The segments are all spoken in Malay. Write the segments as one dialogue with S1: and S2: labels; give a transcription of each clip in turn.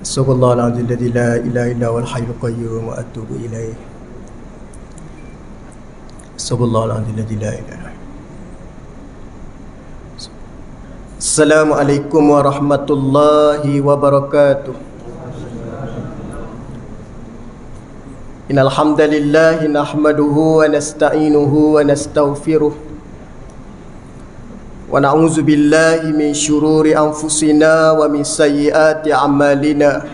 S1: Subhanallahil ladzi la ilaha illa huwal hayyul qayyum wa atubu ilaih. Subhanallahil ladzi la ilaha. Assalamualaikum warahmatullahi wabarakatuh. Innal hamdalillah nahmaduhu wa nasta'inuhu wa nastaghfiruh wa na'udzu billahi min syururi anfusina wa min sayyiati a'malina.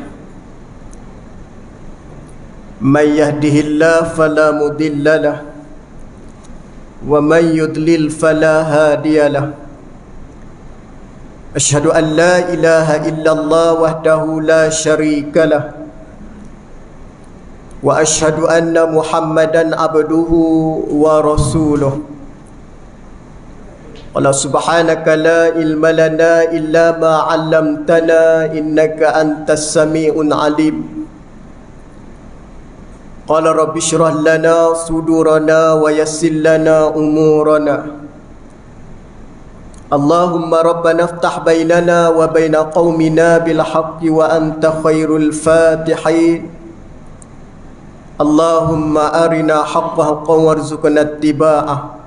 S1: May yahdihillahu fala mudilla lahu wa may yudlil fala hadiya lahu. Asyhadu an la ilaha illallah wahdahu la syarika lahu wa asyhadu anna Muhammadan abduhu wa rasuluh. Qala subhanaka la ilma lana illa ma 'allamtana innaka antas sami'un alim. Qala rabbi shrah lana sudurana wa yassir lana umurana. Allahumma rabbana iftah bainana wa baina qaumina bil haqqi wa anta khairul fatihin. Allahumma arina haqqa haqqan warzuqna ittiba'ah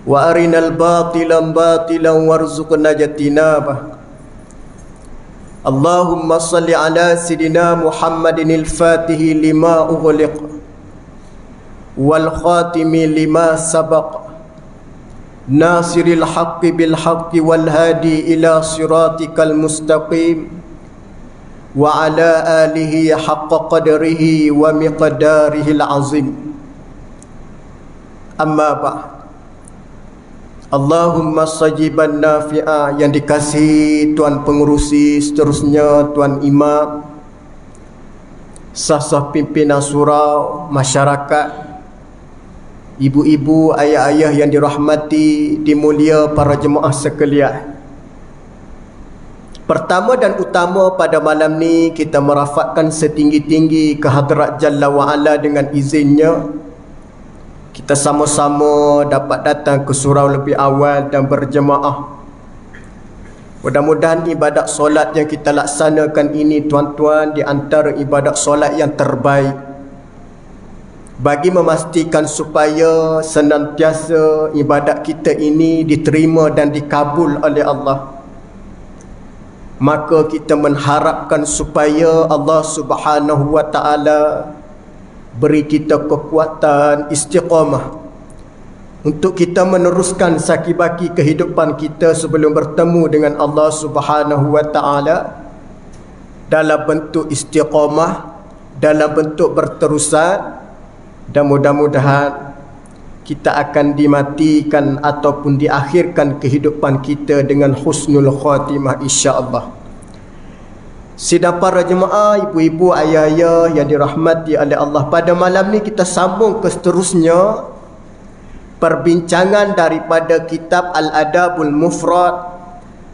S1: wa arinal batilan batilan warzuqna jatinabah. Allahumma salli ala sayidina Muhammadinil fatihi lima ughliq wal khatimi lima sabaq nasiril haqqi bil haqqi wal hadi ila siratikal mustaqim wa ala alihi haqqa qadrihi wa miqdarihil azim. Amma ba'd. Allahumma sajiban nafi'a, yang dikasihi Tuan Pengerusi, seterusnya Tuan Imam, sah-sah pimpinan surau, masyarakat, ibu-ibu, ayah-ayah yang dirahmati, dimulia para jemaah sekalian. Pertama dan utama pada malam ni kita merafatkan setinggi-tinggi ke hadrat Jalla wa'ala dengan izinnya. Kita sama-sama dapat datang ke surau lebih awal dan berjemaah. Mudah-mudahan ibadat solat yang kita laksanakan ini tuan-tuan di antara ibadat solat yang terbaik, bagi memastikan supaya senantiasa ibadat kita ini diterima dan dikabul oleh Allah. Maka kita mengharapkan supaya Allah Subhanahu wa ta'ala beri kita kekuatan istiqamah untuk kita meneruskan saki-baki kehidupan kita sebelum bertemu dengan Allah Subhanahu wa ta'ala dalam bentuk istiqamah, dalam bentuk berterusan, dan mudah-mudahan kita akan dimatikan ataupun diakhirkan kehidupan kita dengan husnul khatimah insya-Allah. Sidang para jemaah, ibu-ibu, ayah-ayah yang dirahmati oleh Allah, pada malam ni kita sambung ke seterusnya perbincangan daripada kitab Al-Adabul Mufrad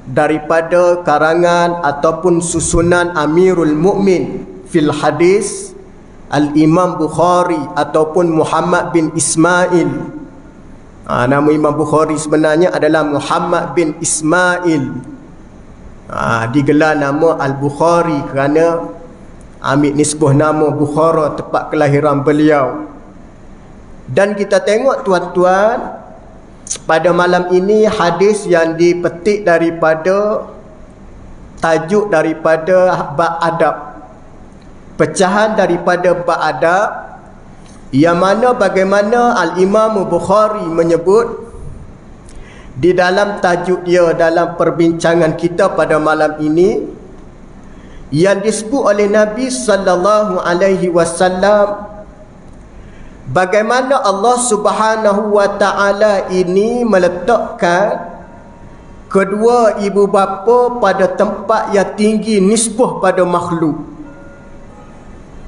S1: daripada karangan ataupun susunan Amirul Mukmin fil Hadis Al-Imam Bukhari ataupun Muhammad bin Ismail. Nama Imam Bukhari sebenarnya adalah Muhammad bin Ismail. Digelar nama Al-Bukhari kerana ambil nisbah nama Bukhara, tempat kelahiran beliau. Dan kita tengok tuan-tuan, pada malam ini hadis yang dipetik daripada tajuk daripada bab adab, pecahan daripada bab adab, yang mana bagaimana Al-Imam Bukhari menyebut di dalam tajuk dia dalam perbincangan kita pada malam ini, yang disebut oleh Nabi sallallahu alaihi wasallam, bagaimana Allah Subhanahu wa ta'ala ini meletakkan kedua ibu bapa pada tempat yang tinggi nisbah pada makhluk.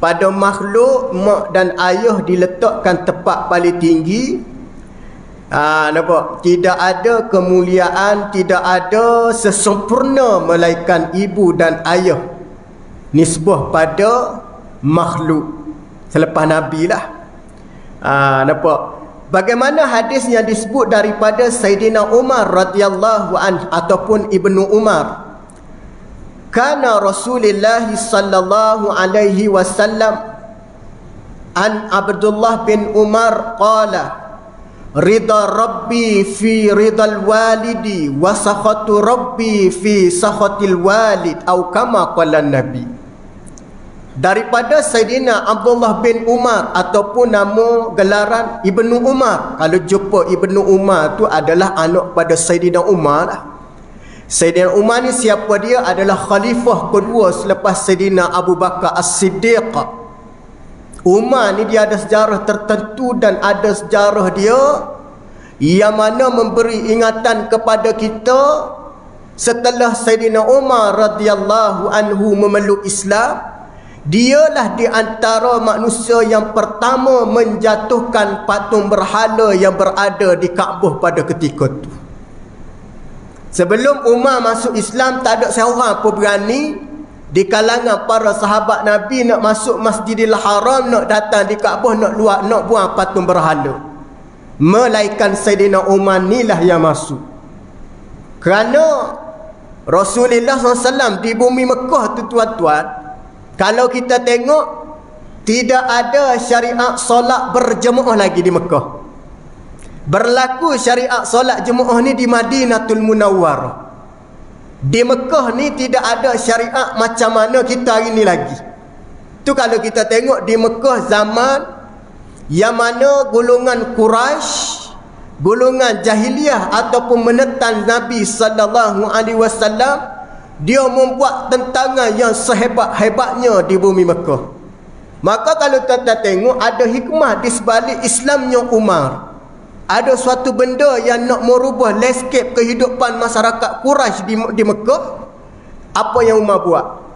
S1: Pada makhluk, mak dan ayah diletakkan tempat paling tinggi. Nampak? Tidak ada kemuliaan, tidak ada sesempurna melainkan ibu dan ayah nisbah pada makhluk selepas Nabi lah. Nampak? bagaimana hadis yang disebut daripada Sayyidina Umar radhiyallahu anhu ataupun Ibnu Umar. Kana Rasulullah sallallahu alaihi wasallam an Abdullah bin Umar qala Ridha Rabbi fi ridal walidi wa sakhatu Rabbi fi sakhatil walid atau kama qala Nabi. Daripada Sayyidina Abdullah bin Umar ataupun nama gelaran Ibnu Umar. Kalau jumpa Ibnu Umar tu adalah anak pada Sayyidina Umar lah. Sayyidina Umar ni siapa dia? Adalah khalifah kedua selepas Sayyidina Abu Bakar As-Siddiq. Umar ni dia ada sejarah tertentu dan ada sejarah dia yang mana memberi ingatan kepada kita setelah Sayyidina Umar radhiyallahu anhu memeluk Islam. Dialah di antara manusia yang pertama menjatuhkan patung berhala yang berada di Kaabah pada ketika itu. Sebelum Umar masuk Islam, tak ada seorang pun berani di kalangan para sahabat Nabi nak masuk Masjidil Haram, nak datang di Kaabah, nak buang patung berhala. Melainkan Sayyidina Umar ni lah yang masuk. Kerana Rasulullah SAW di bumi Mekah tu tuan-tuan, kalau kita tengok, tidak ada syariat solat berjemaah lagi di Mekah. Berlaku syariat solat jemaah ni di Madinatul Munawwarah. Di Mekah ni tidak ada syariat macam mana kita hari ni lagi. Tu kalau kita tengok di Mekah zaman yang mana golongan Quraisy, golongan jahiliyah ataupun menentang Nabi sallallahu alaihi wasallam, dia membuat tentangan yang sehebat-hebatnya di bumi Mekah. Maka kalau kita tengok, ada hikmah di sebalik Islamnya Umar. Ada suatu benda yang nak merubah landscape kehidupan masyarakat Quraisy di Mekah. Apa yang Umar buat?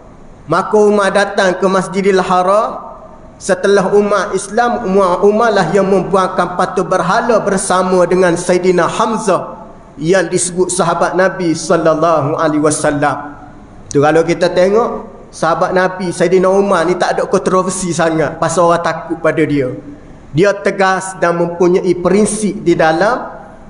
S1: Maka Umar datang ke Masjidil Haram. Setelah Umar Islam, Umar lah yang membuangkan patung berhala bersama dengan Sayyidina Hamzah yang disebut sahabat Nabi sallallahu alaihi wasallam. Tu kalau kita tengok sahabat Nabi Sayyidina Umar ni tak ada kontroversi sangat pasal orang takut pada dia. Dia tegas dan mempunyai prinsip di dalam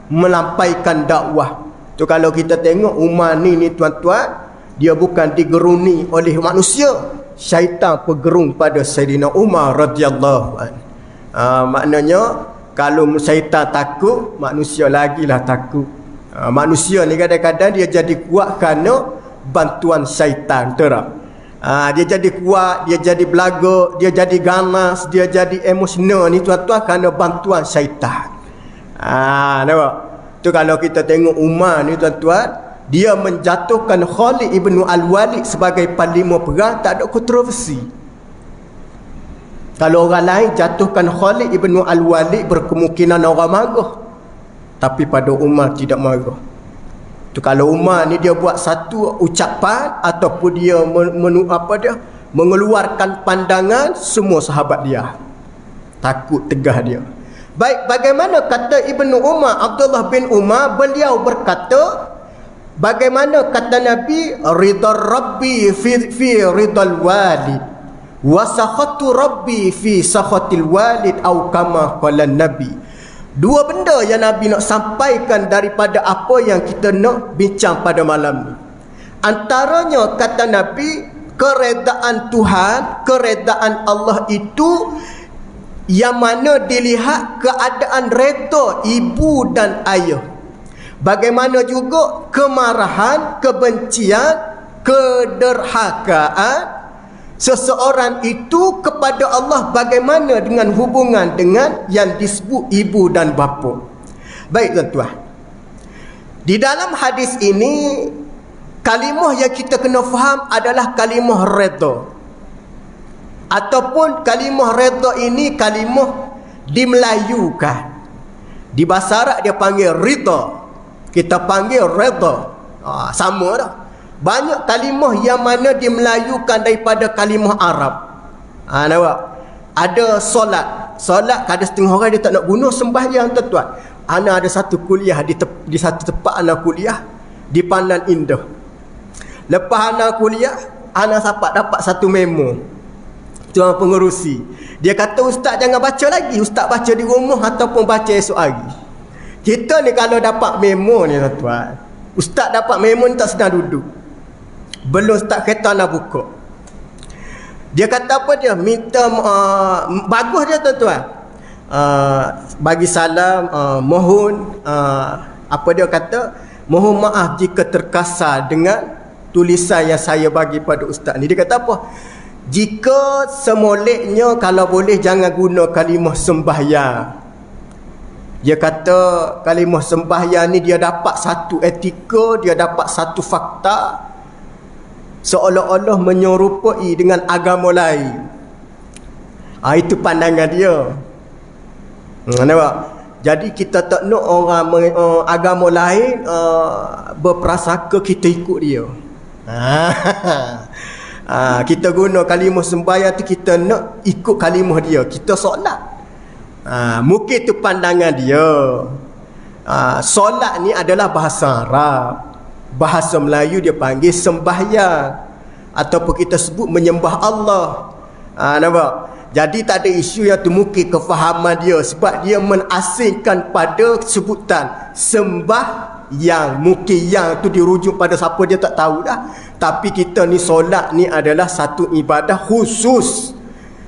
S1: melampaikan dakwah. Tu kalau kita tengok Umar ni tuan-tuan, dia bukan digeruni oleh manusia, syaitan bergerung pada Sayyidina Umar radhiyallahu anhu. Maknanya kalau syaitan takut, manusia lagilah takut. Manusia ni kadang-kadang dia jadi kuat kerana bantuan syaitan, betul. Dia jadi kuat, dia jadi belaga, dia jadi ganas, dia jadi emosional ni tuan-tuan kerana bantuan syaitan. Nampak? Tu kalau kita tengok Umar ni tuan-tuan, dia menjatuhkan Khalid ibn al-Walid sebagai panglima perang, tak ada kontroversi. Kalau orang lain jatuhkan Khalid ibn al-Walid, berkemungkinan orang marah. Tapi pada Umar tidak marah. Tu kalau Umar ni dia buat satu ucapan ataupun dia mengeluarkan pandangan, semua sahabat dia takut, tegah dia. Baik, bagaimana kata Ibnu Umar, Abdullah bin Umar, beliau berkata, bagaimana kata Nabi, ridha Rabbi fi ridal walid wa sakhatu Rabbi fi sakhatil walid atau kama qala Nabi. Dua benda yang Nabi nak sampaikan daripada apa yang kita nak bincang pada malam ni. Antaranya kata Nabi, keredaan Tuhan, keredaan Allah itu yang mana dilihat keadaan reda ibu dan ayah. Bagaimana juga kemarahan, kebencian, kederhakaan seseorang itu kepada Allah, bagaimana dengan hubungan dengan yang disebut ibu dan bapa. Baik tuan-tuan, di dalam hadis ini kalimah yang kita kena faham adalah kalimah redha. Ataupun kalimah redha ini kalimah dimelayukan. Di bahasa Arab dia panggil ridha, kita panggil redha. Sama dah. Banyak kalimah yang mana dimelayukan daripada kalimah Arab. Nampak? Ada solat. Solat ada setengah orang dia tak nak guna sembahyang tuan-tuan. Ana ada satu kuliah di satu tempat ana kuliah di Pandan Indah. Lepas ana kuliah, ana dapat satu memo. Tuan pengerusi. Dia kata ustaz jangan baca lagi. Ustaz baca di rumah ataupun baca esok hari. Kita ni kalau dapat memo ni tuan. Ustaz dapat memo ni tak sedang duduk. Belum start kereta nak buka. Dia kata apa dia? Minta bagus dia tuan-tuan. Bagi salam, mohon apa dia kata? Mohon maaf jika terkasar dengan tulisan yang saya bagi pada ustaz ni. Dia kata apa? Jika semoleknya kalau boleh jangan guna kalimah sembahyang. Dia kata kalimah sembahyang ni dia dapat satu etika, dia dapat satu fakta, seolah-olah menyerupai dengan agama lain. Itu pandangan dia. Nampak? Jadi kita tak nak orang agama lain berprasangka kita ikut dia. Kita guna kalimah sembahyang tu kita nak ikut kalimah dia. Kita solat. Mungkin tu pandangan dia. Solat ni adalah bahasa Arab. Bahasa Melayu dia panggil sembahyang, ataupun kita sebut menyembah Allah. Nampak? Jadi tak ada isu yang tu, mungkin kefahaman dia sebab dia menasingkan pada sebutan sembahyang. Mungkin yang tu dirujuk pada siapa dia tak tahu dah. Tapi kita ni solat ni adalah satu ibadah khusus.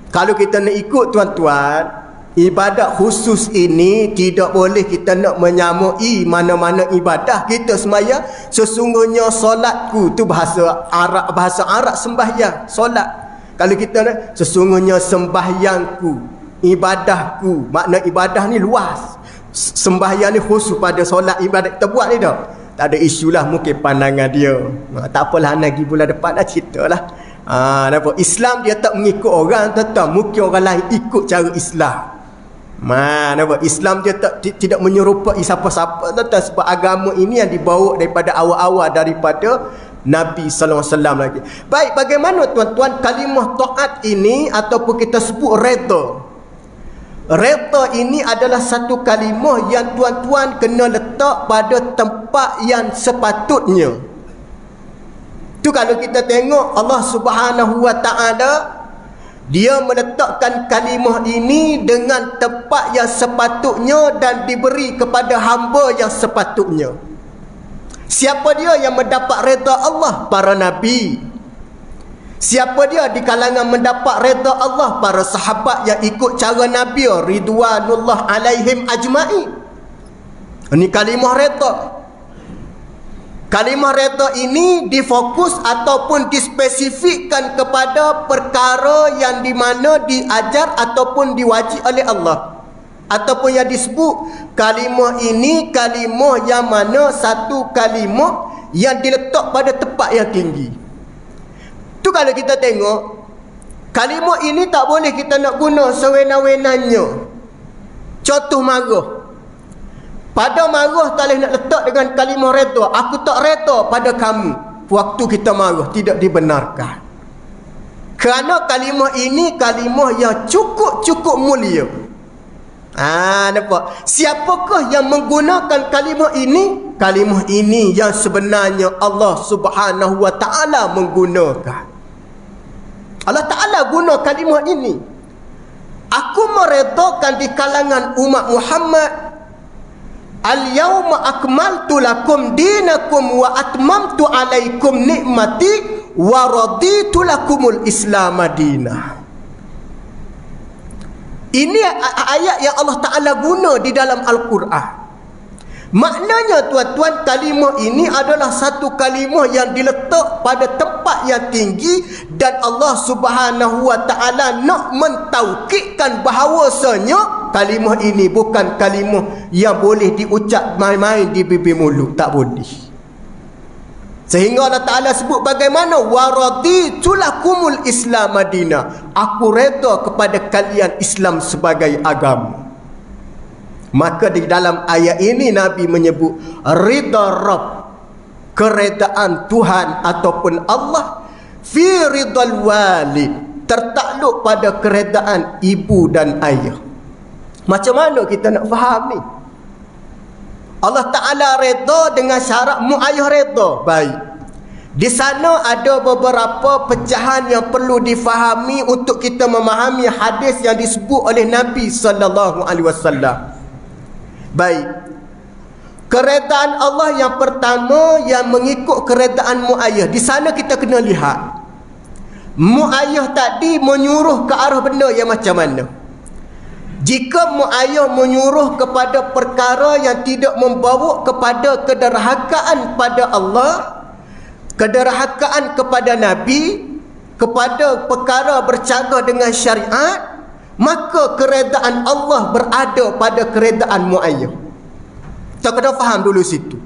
S1: Kalau kita nak ikut tuan-tuan, ibadat khusus ini tidak boleh kita nak menyamai mana-mana ibadah. Kita semaya sesungguhnya solatku tu bahasa Arab sembahyang, solat. Kalau kita nak sesungguhnya sembahyangku, ibadahku, makna ibadah ni luas. Sembahyang ni khusus pada solat ibadat kita buat ni dah. Tak ada isu lah, mungkin pandangan dia. Tak apalah, lagi bulan depan dah ceritalah. Nampak? Islam dia tak mengikut orang, tetap mungkin orang lain ikut cara Islam. Nampak? Islam dia tidak menyerupai siapa-siapa, tetap sebab agama ini yang dibawa daripada awal-awal daripada Nabi sallallahu alaihi wasallam lagi. Baik, bagaimana tuan-tuan kalimah taat ini ataupun kita sebut redha? Redha ini adalah satu kalimah yang tuan-tuan kena letak pada tempat yang sepatutnya. Tu kalau kita tengok Allah Subhanahu wa taala, dia meletakkan kalimah ini dengan tempat yang sepatutnya dan diberi kepada hamba yang sepatutnya. Siapa dia yang mendapat redha Allah? Para nabi. Siapa dia di kalangan mendapat redha Allah? Para sahabat yang ikut cara Nabi ridwanullah alaihim ajma'in. Ini kalimah redha. Kalimah redha ini difokus ataupun dispesifikkan kepada perkara yang di mana diajar ataupun diwajib oleh Allah. Ataupun yang disebut kalimah ini kalimah yang mana satu kalimah yang diletak pada tempat yang tinggi. Tu kalau kita tengok kalimah ini tak boleh kita nak guna sewenang-wenangnya. Contoh marah. Pada marah tak boleh nak letak dengan kalimah redha. Aku tak redha pada kamu. Waktu kita marah tidak dibenarkan. Kerana kalimah ini kalimah yang cukup mulia. Nampak? Siapakah yang menggunakan kalimah ini? Kalimah ini yang sebenarnya Allah Subhanahu wa taala menggunakan. Allah Taala guna kalimah ini. Aku meredakan di kalangan umat Muhammad, al-yawma akmaltu lakum dinakum wa atmamtu alaikum nikmati wa raditu lakumul Islam madinah. Ini ayat yang Allah Ta'ala guna di dalam Al-Quran. Maknanya tuan-tuan, kalimah ini adalah satu kalimah yang diletak pada tempat yang tinggi dan Allah Subhanahu wa Ta'ala nak mentaukidkan bahawasanya kalimah ini bukan kalimah yang boleh diucap main-main di bibir mulut. Tak boleh. Sehingga Allah Ta'ala sebut bagaimana waraditu lakumul Islam madinah. Aku redha kepada kalian Islam sebagai agama. Maka di dalam ayat ini Nabi menyebut ridha Rabb, keredaan Tuhan ataupun Allah, fi ridal walid, tertakluk pada keredaan ibu dan ayah. Macam mana kita nak faham ni? Allah Ta'ala redha dengan syarat mu ayah redha. Baik. Di sana ada beberapa pecahan yang perlu difahami untuk kita memahami hadis yang disebut oleh Nabi sallallahu alaihi wasallam. Baik. Keredaan Allah yang pertama yang mengikut keredaan muayyah. Di sana kita kena lihat muayyah tadi menyuruh ke arah benda yang macam mana. Jika muayyah menyuruh kepada perkara yang tidak membawa kepada kederhakaan pada Allah, kederhakaan kepada Nabi, kepada perkara bercanggah dengan syariat, maka keredaan Allah berada pada keredaan muayyah. Kita kena faham dulu situ.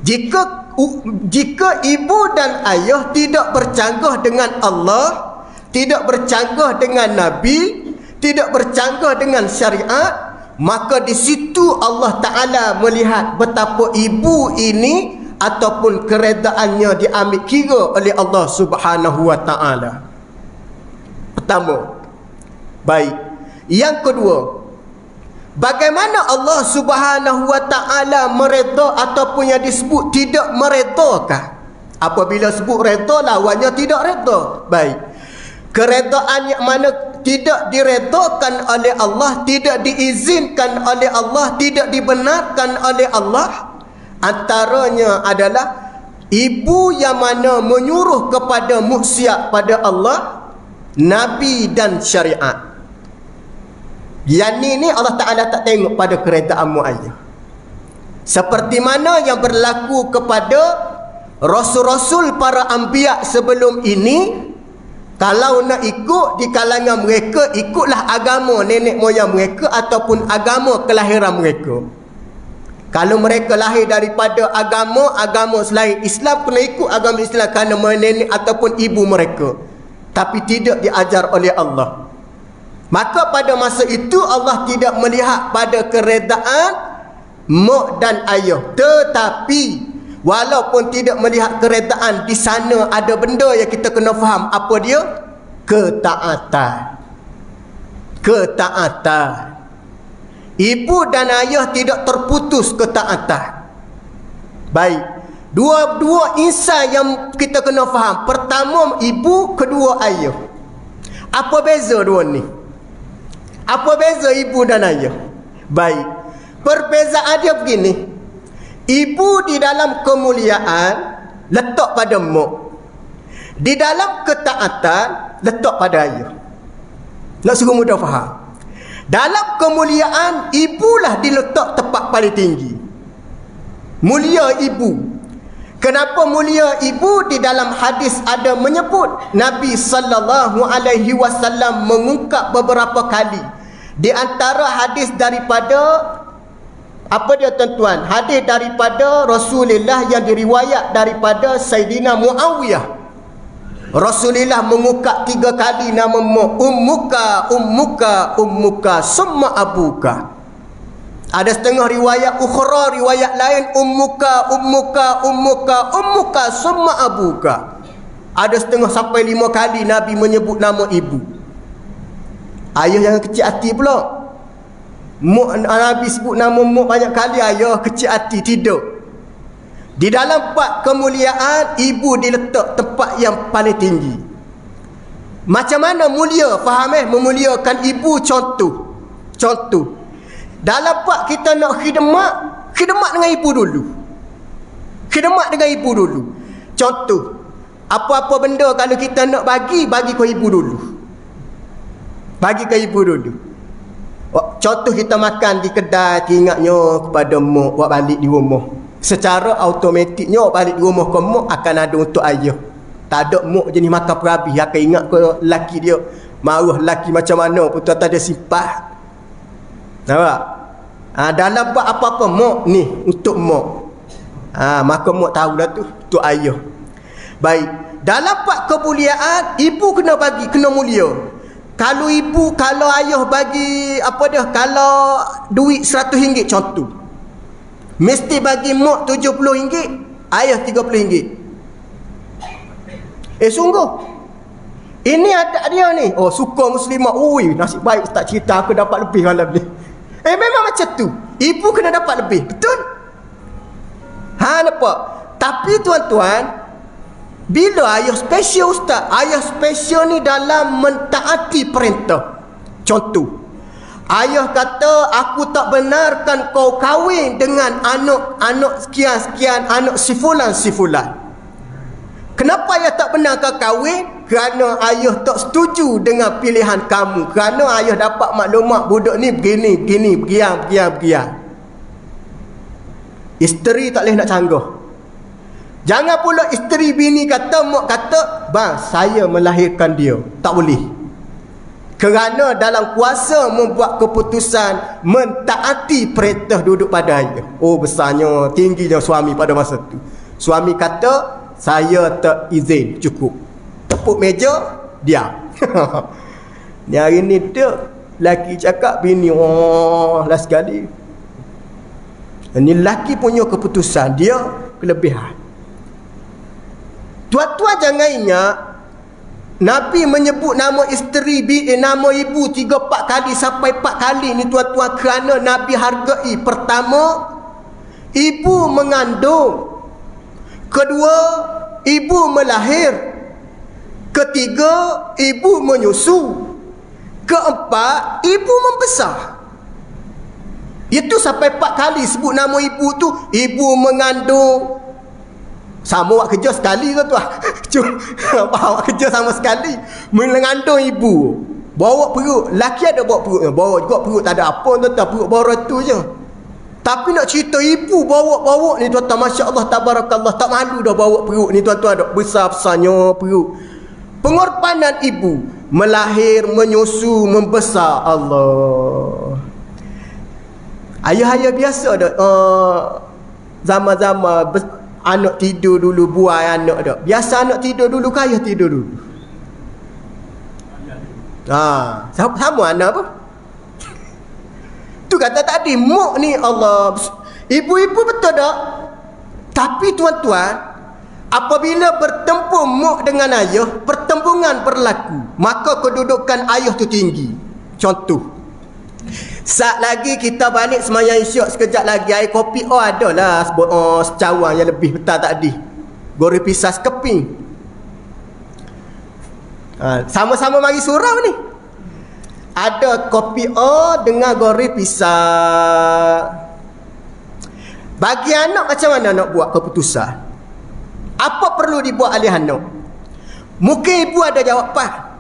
S1: Jika ibu dan ayah tidak bercanggah dengan Allah, tidak bercanggah dengan Nabi, tidak bercanggah dengan syariat, maka di situ Allah Ta'ala melihat betapa ibu ini ataupun keredaannya diambil kira oleh Allah Subhanahu wa Ta'ala. Pertama. Baik. Yang kedua, bagaimana Allah Subhanahu wa Ta'ala mereda ataupun yang disebut tidak meredakan? Apabila sebut reda, lawannya tidak reda. Baik. Keredaan yang mana tidak diredakan oleh Allah, tidak diizinkan oleh Allah, tidak dibenarkan oleh Allah, antaranya adalah ibu yang mana menyuruh kepada maksiat pada Allah, Nabi dan syariat. Yang ni Allah Ta'ala tak tengok pada keredaan muayyah. Seperti mana yang berlaku kepada rasul-rasul para anbiya sebelum ini. Kalau nak ikut di kalangan mereka, ikutlah agama nenek moyang mereka ataupun agama kelahiran mereka. Kalau mereka lahir daripada agama selain Islam, kena ikut agama Islam kerana nenek ataupun ibu mereka, tapi tidak diajar oleh Allah. Maka pada masa itu Allah tidak melihat pada keredaan mak dan ayah. Tetapi walaupun tidak melihat keredaan, di sana ada benda yang kita kena faham. Apa dia? Ketaatan. Ketaatan. Ibu dan ayah tidak terputus ketaatan. Baik. Dua insan yang kita kena faham. Pertama ibu, kedua ayah. Apa beza dua ni? Apa beza ibu dan ayah? Baik. Perbezaan dia begini. Ibu di dalam kemuliaan letak pada mak. Di dalam ketaatan letak pada ayah. Nak suruh mudah faham. Dalam kemuliaan, ibulah diletak tempat paling tinggi. Mulia ibu. Kenapa mulia ibu? Di dalam hadis ada menyebut Nabi sallallahu alaihi wasallam mengungkap beberapa kali. Di antara hadis daripada apa dia tuan-tuan? Hadis daripada Rasulullah yang diriwayat daripada Sayyidina Muawiyah. Rasulullah mengungkap 3 kali nama ummuka, ummuka, ummuka, summa abuka. Ada setengah riwayat ukhra, riwayat lain ummuka, ummuka, ummuka, ummuka, summa abuka. Ada setengah sampai 5 kali Nabi menyebut nama ibu. Ayah jangan kecil hati pula. Nabi sebut nama mak banyak kali, ayah kecil hati, tidak. Di dalam bab kemuliaan, ibu diletak tempat yang paling tinggi. Macam mana mulia? Faham memuliakan ibu? Contoh. Dalam bab kita nak khidmat dengan ibu dulu. Khidmat dengan ibu dulu. Contoh, apa-apa benda kalau kita nak bagi ke ibu dulu. Bagi ke ibu dulu. Contoh kita makan di kedai, ingatnya kepada mak, buat balik di rumah. Secara automatiknya balik di rumah ke mak akan ada untuk ayah. Tak ada mak jenis makan perhabis, akan ingat ke laki dia. Marah laki macam mana pun tuan-tuan dia simpan. Nampak? Dalam buat apa-apa mak ni untuk mak. Maka mak tahulah tu untuk ayah. Baik. Dalam bab kemuliaan, ibu kena bagi, kena mulia. Kalau ayah bagi kalau duit RM100 contoh, mesti bagi mak RM70, ayah RM30. Sungguh ini ada dia ni. Oh, suka muslimah. Ui, nasib baik tak cerita aku dapat lebih malam ni. Memang macam tu. Ibu kena dapat lebih. Betul? Nampak? Tapi tuan-tuan, Bila ayah special ustaz? Ayah special ni dalam mentaati perintah. Contoh, ayah kata aku tak benarkan kau kahwin dengan anak sekian-sekian, anak si fulan. Kenapa ayah tak benarkan kahwin? Kerana ayah tak setuju dengan pilihan kamu. Kerana ayah dapat maklumat budak ni begini, begian. Isteri tak boleh nak canggah. Jangan pula isteri bini kata, mak kata, bang, saya melahirkan dia. Tak boleh. Kerana dalam kuasa membuat keputusan mentaati perintah duduk pada ayah. Oh, besarnya, tingginya suami pada masa tu. Suami kata, saya tak izin, cukup. Tepuk meja, diam. Ni hari ni dia, lelaki cakap, bini, oh, last sekali. Ini lelaki punya keputusan, dia kelebihan. Tuan-tuan jangan ingat Nabi menyebut nama isteri, nama ibu 3-4 kali sampai 4 kali ni tuan-tuan, kerana Nabi hargai. Pertama, ibu mengandung. Kedua, ibu melahir. Ketiga, ibu menyusu. Keempat, ibu membesar. Itu sampai 4 kali sebut nama ibu tu. Ibu mengandung. Sama awak kerja sekali tu tuan. Awak kerja sama sekali. Mengandung ibu. Bawa perut. Laki ada bawa perut. Bawa juga perut. Tak ada apa tuan-tuan. Perut bawa tu je. Tapi nak cerita ibu bawa ni tuan-tuan. Masya Allah, tabarakallah. Tak malu dah bawa perut ni tuan-tuan. Besar-besarnya perut. Pengorbanan ibu. Melahir, menyusu, membesar. Allah. Ayah-ayah biasa dah. Zaman-zaman anak tidur dulu, buai anak dah. Biasa anak tidur dulu ke ayah tidur dulu? Sama anak apa? Tu kata tadi, mak ni Allah. Ibu-ibu betul tak? Tapi tuan-tuan, apabila bertempur mak dengan ayah, pertembungan berlaku, maka kedudukan ayah tu tinggi. Contoh, saat lagi kita balik semayang isyak, sekejap lagi air kopi adalah secawang yang lebih petang tadi. Goreng pisang sekeping. Sama-sama mari surau ni. Ada kopi dengan goreng pisang. Bagi anak macam mana nak buat keputusan? Apa perlu dibuat oleh anak? Mungkin ibu ada jawapan.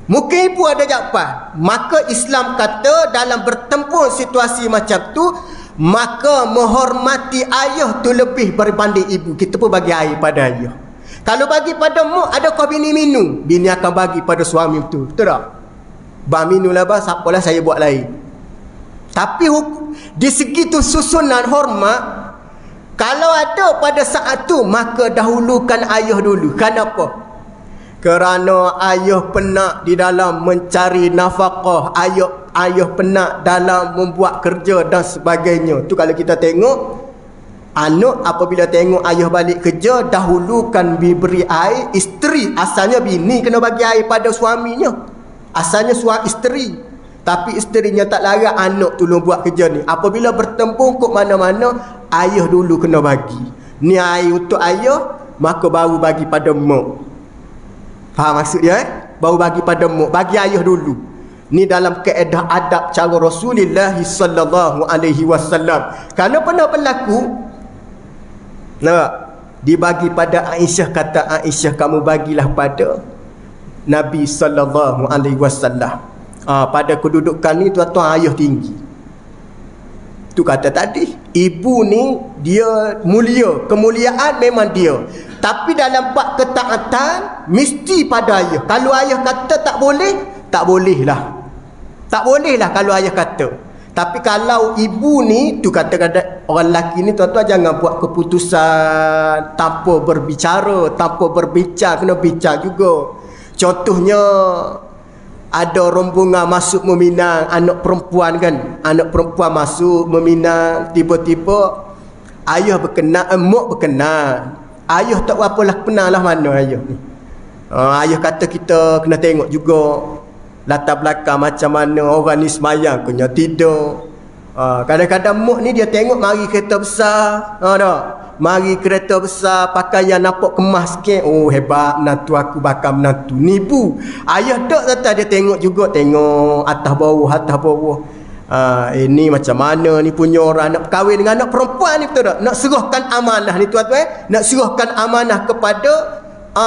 S1: Mungkin ibu ada jawapan. Maka Islam kata dalam bertempur situasi macam tu, maka menghormati ayah tu lebih berbanding ibu. Kita pun bagi air pada ayah. Kalau bagi pada mak, ada kau bini minum, bini akan bagi pada suami tu. Betul tak? Bang minum lah bang, apalah saya buat lain. Tapi di segi tu susunan hormat, kalau ada pada saat tu, maka dahulukan ayah dulu. Kenapa? Kerana ayah penat di dalam mencari nafkah, ayah penat dalam membuat kerja dan sebagainya. Tu kalau kita tengok, anak apabila tengok ayah balik kerja, dahulukan beri air. Isteri, asalnya bini kena bagi air pada suaminya. Asalnya suami isteri. Tapi isterinya tak larang anak tolong buat kerja ni. Apabila bertempur ke mana-mana, ayah dulu kena bagi. Ni air untuk ayah, maka baru bagi pada mak. Faham maksud dia Baru bagi pada mak, bagi ayah dulu. Ni dalam kaedah adab cara Rasulullah sallallahu alaihi wasallam. Kerana pernah berlaku, dibagi pada Aisyah, kata Aisyah, kamu bagilah pada Nabi sallallahu alaihi wasallam. Pada kedudukan ni tuan-tuan, ayah tinggi. Tu kata tadi, ibu ni dia mulia, kemuliaan memang dia. Tapi dalam bab ketaatan mesti pada ayah. Kalau ayah kata tak boleh, tak bolehlah. Tak bolehlah kalau ayah kata. Tapi kalau ibu ni, tu kata-kata orang lelaki ni tuan-tuan, jangan buat keputusan tanpa berbicara, tanpa berbincang, kena bincang juga. Contohnya, ada rombongan masuk meminang anak perempuan kan. Anak perempuan masuk meminang, tiba-tiba ayah berkenan, mak berkenan. Ayah tak apalah kenal lah mana ayah ni. Ayah kata kita kena tengok juga latar belakang macam mana orang ni semayang, kena tidur. Kadang-kadang mak ni dia tengok mari kereta besar, tak? Mari kereta besar, pakaian nampak kemas sikit. Oh hebat, menantu aku bakal menantu. Nipu. Ayah tak dia tengok juga, tengok atas bawah. Ini macam mana ni punya orang nak kahwin dengan anak perempuan ni, betul tak? Nak serahkan amanah ni tuan-tuan, nak serahkan amanah kepada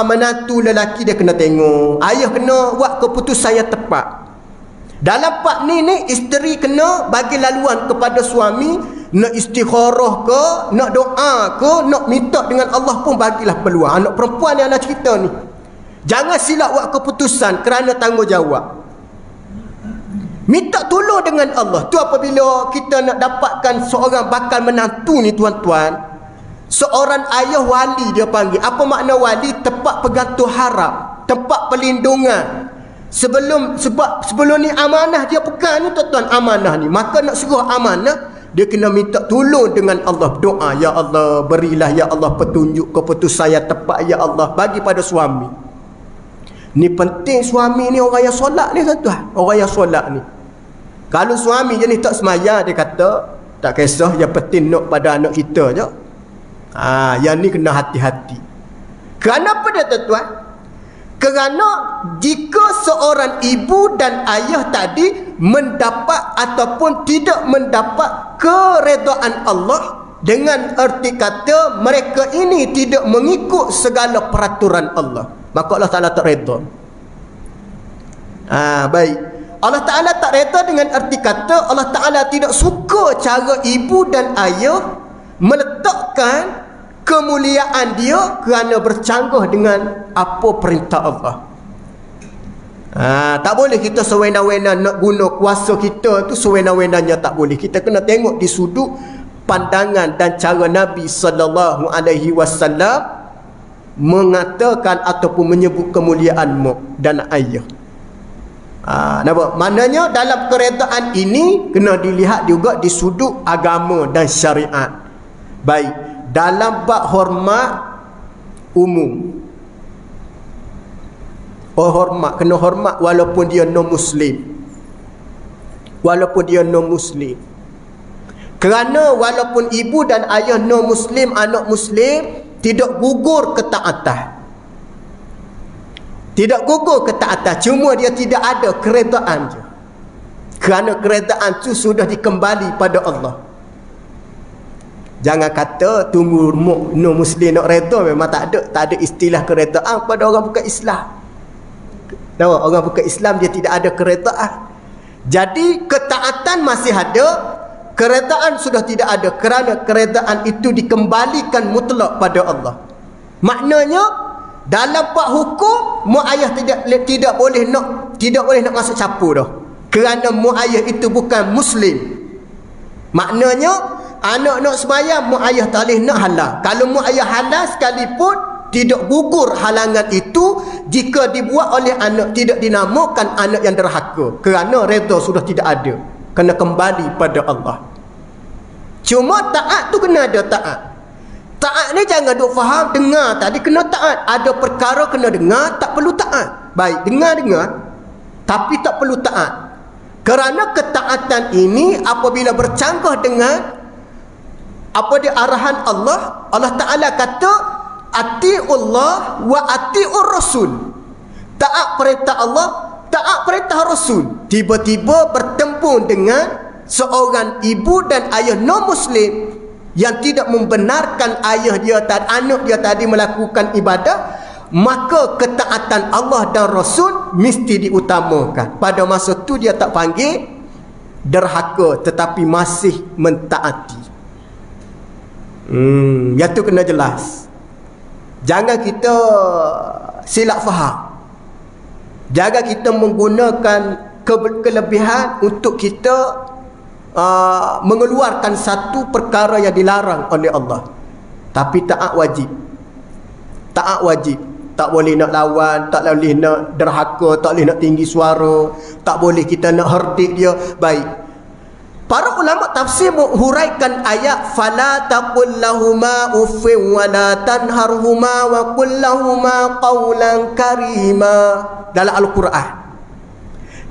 S1: menantu lelaki, dia kena tengok. Ayah kena buat keputusan yang tepat. Dalam bab ni isteri kena bagi laluan kepada suami, nak istikharah ke, nak doa ke, nak minta dengan Allah pun bagilah peluang. Anak perempuan yang nak cerita ni, jangan silap buat keputusan kerana tanggungjawab. Minta tolong dengan Allah. Tu apabila kita nak dapatkan seorang bakal menantu ni tuan-tuan, seorang ayah wali dia panggil. Apa makna wali? Tempat pegantung harap, tempat perlindungan. Sebelum ni amanah dia pegang ni tuan-tuan, amanah ni. Maka nak serah amanah, dia kena minta tolong dengan Allah. Doa, ya Allah berilah ya Allah petunjuk keputusan yang tepat ya Allah bagi pada suami. Ni penting, suami ni orang yang solat ni tuan-tuan. Orang yang solat ni, kalau suami jenis tak semaya, dia kata tak kisah, yang penting nak pada anak kita je. Yang ni kena hati-hati. Kerana apa dia tuan-tuan? Kerana jika seorang ibu dan ayah tadi mendapat ataupun tidak mendapat keredaan Allah, dengan erti kata mereka ini tidak mengikut segala peraturan Allah, maka Allah Ta'ala tak reda. Baik, Allah Ta'ala tak reda dengan erti kata Allah Ta'ala tidak suka cara ibu dan ayah meletakkan kemuliaan dia kerana bercanggah dengan apa perintah Allah. Tak boleh kita sewena-wena nak guna kuasa kita tu sewena-wenanya, tak boleh. Kita kena tengok di sudut pandangan dan cara Nabi sallallahu alaihi wasallam mengatakan ataupun menyebut kemuliaan mak dan ayah. Nampak? Maknanya dalam keredaan ini kena dilihat juga di sudut agama dan syariat. Baik, dalam bab hormat umum, hormat, kena hormat walaupun dia non-Muslim. Walaupun dia non-Muslim. Kerana walaupun ibu dan ayah non-Muslim, anak Muslim tidak gugur ketaatan. Tidak gugur ketaatan, cuma dia tidak ada keredaan je. Kerana keredaan tu sudah dikembali pada Allah. Jangan kata tunggu non-Muslim nak reda, memang tak ada istilah keredaan pada orang bukan Islam. Tahu, orang bukan Islam dia tidak ada keredaan. Jadi ketaatan masih ada, keredaan sudah tidak ada, kerana keredaan itu dikembalikan mutlak pada Allah. Maknanya dalam bab hukum mak ayah tidak boleh nak masuk campur dah. Kerana mak ayah itu bukan Muslim. Maknanya anak nak sembahyang, mak ayah tak boleh nak halal. Kalau mak ayah halal sekalipun, tidak gugur halangan itu jika dibuat oleh anak, tidak dinamakan anak yang derhaka. Kerana redha sudah tidak ada, kena kembali pada Allah. Cuma taat tu kena ada taat. Taat ni jangan duk faham dengar tadi kena taat. Ada perkara kena dengar, tak perlu taat. Baik, dengar tapi tak perlu taat. Kerana ketaatan ini apabila bercanggah dengan apa dia arahan Allah, Allah Ta'ala kata ati'ullah wa ati'ur rasul. Taat perintah Allah, taat perintah Rasul. Tiba-tiba bertempur dengan seorang ibu dan ayah non-Muslim yang tidak membenarkan ayah dia dan anak dia tadi melakukan ibadah, maka ketaatan Allah dan Rasul mesti diutamakan. Pada masa tu dia tak panggil derhaka, tetapi masih mentaati. Yang tu kena jelas. Jangan kita silap faham. Jangan kita menggunakan kelebihan untuk kita mengeluarkan satu perkara yang dilarang oleh Allah. Tapi taat wajib. Taat wajib. Tak boleh nak lawan, tak boleh nak derhaka, tak boleh nak tinggi suara, tak boleh kita nak herdik dia. Baik, para ulama tafsir menghuraikan ayat fala taqul lahuma uffin wa la tanharhuma wa qul lahuma qawlan karima dalam Al-Quran.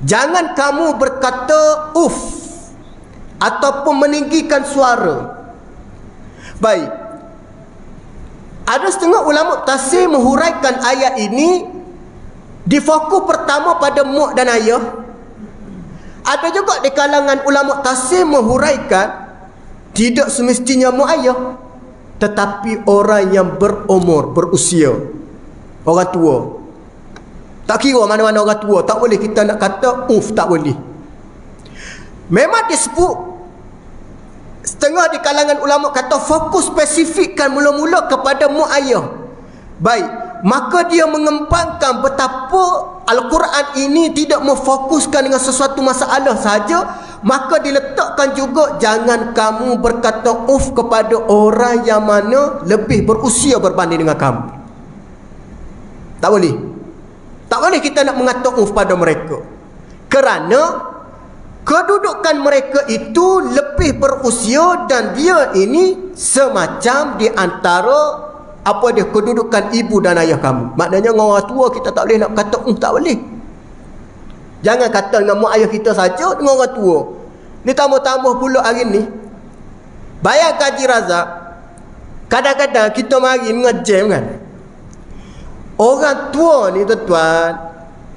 S1: Jangan kamu berkata uff ataupun meninggikan suara. Baik, ada setengah ulama tafsir menghuraikan ayat ini di fokus pertama pada mak dan ayah. Ada juga di kalangan ulama tafsir menghuraikan tidak semestinya mak ayah, tetapi orang yang berumur, berusia, orang tua. Tak kira mana-mana orang tua, tak boleh kita nak kata tak boleh. Memang disebut, setengah di kalangan ulama kata fokus spesifikkan mula-mula kepada mak ayah. Baik, maka dia mengembangkan betapa Al-Quran ini tidak memfokuskan dengan sesuatu masalah saja, maka diletakkan juga jangan kamu berkata kepada orang yang mana lebih berusia berbanding dengan kamu. Tak boleh. Tak boleh kita nak mengata pada mereka, kerana kedudukan mereka itu lebih berusia dan dia ini semacam di antara kedudukan ibu dan ayah kamu. Maknanya dengan orang tua kita tak boleh nak kata tak boleh. Jangan kata dengan mak ayah kita saja, dengan orang tua. Ni tambah-tambah pula hari ni. Bayangkan Haji Razak, kadang-kadang kita mari ngejam kan. Orang tua ni tuan-tuan,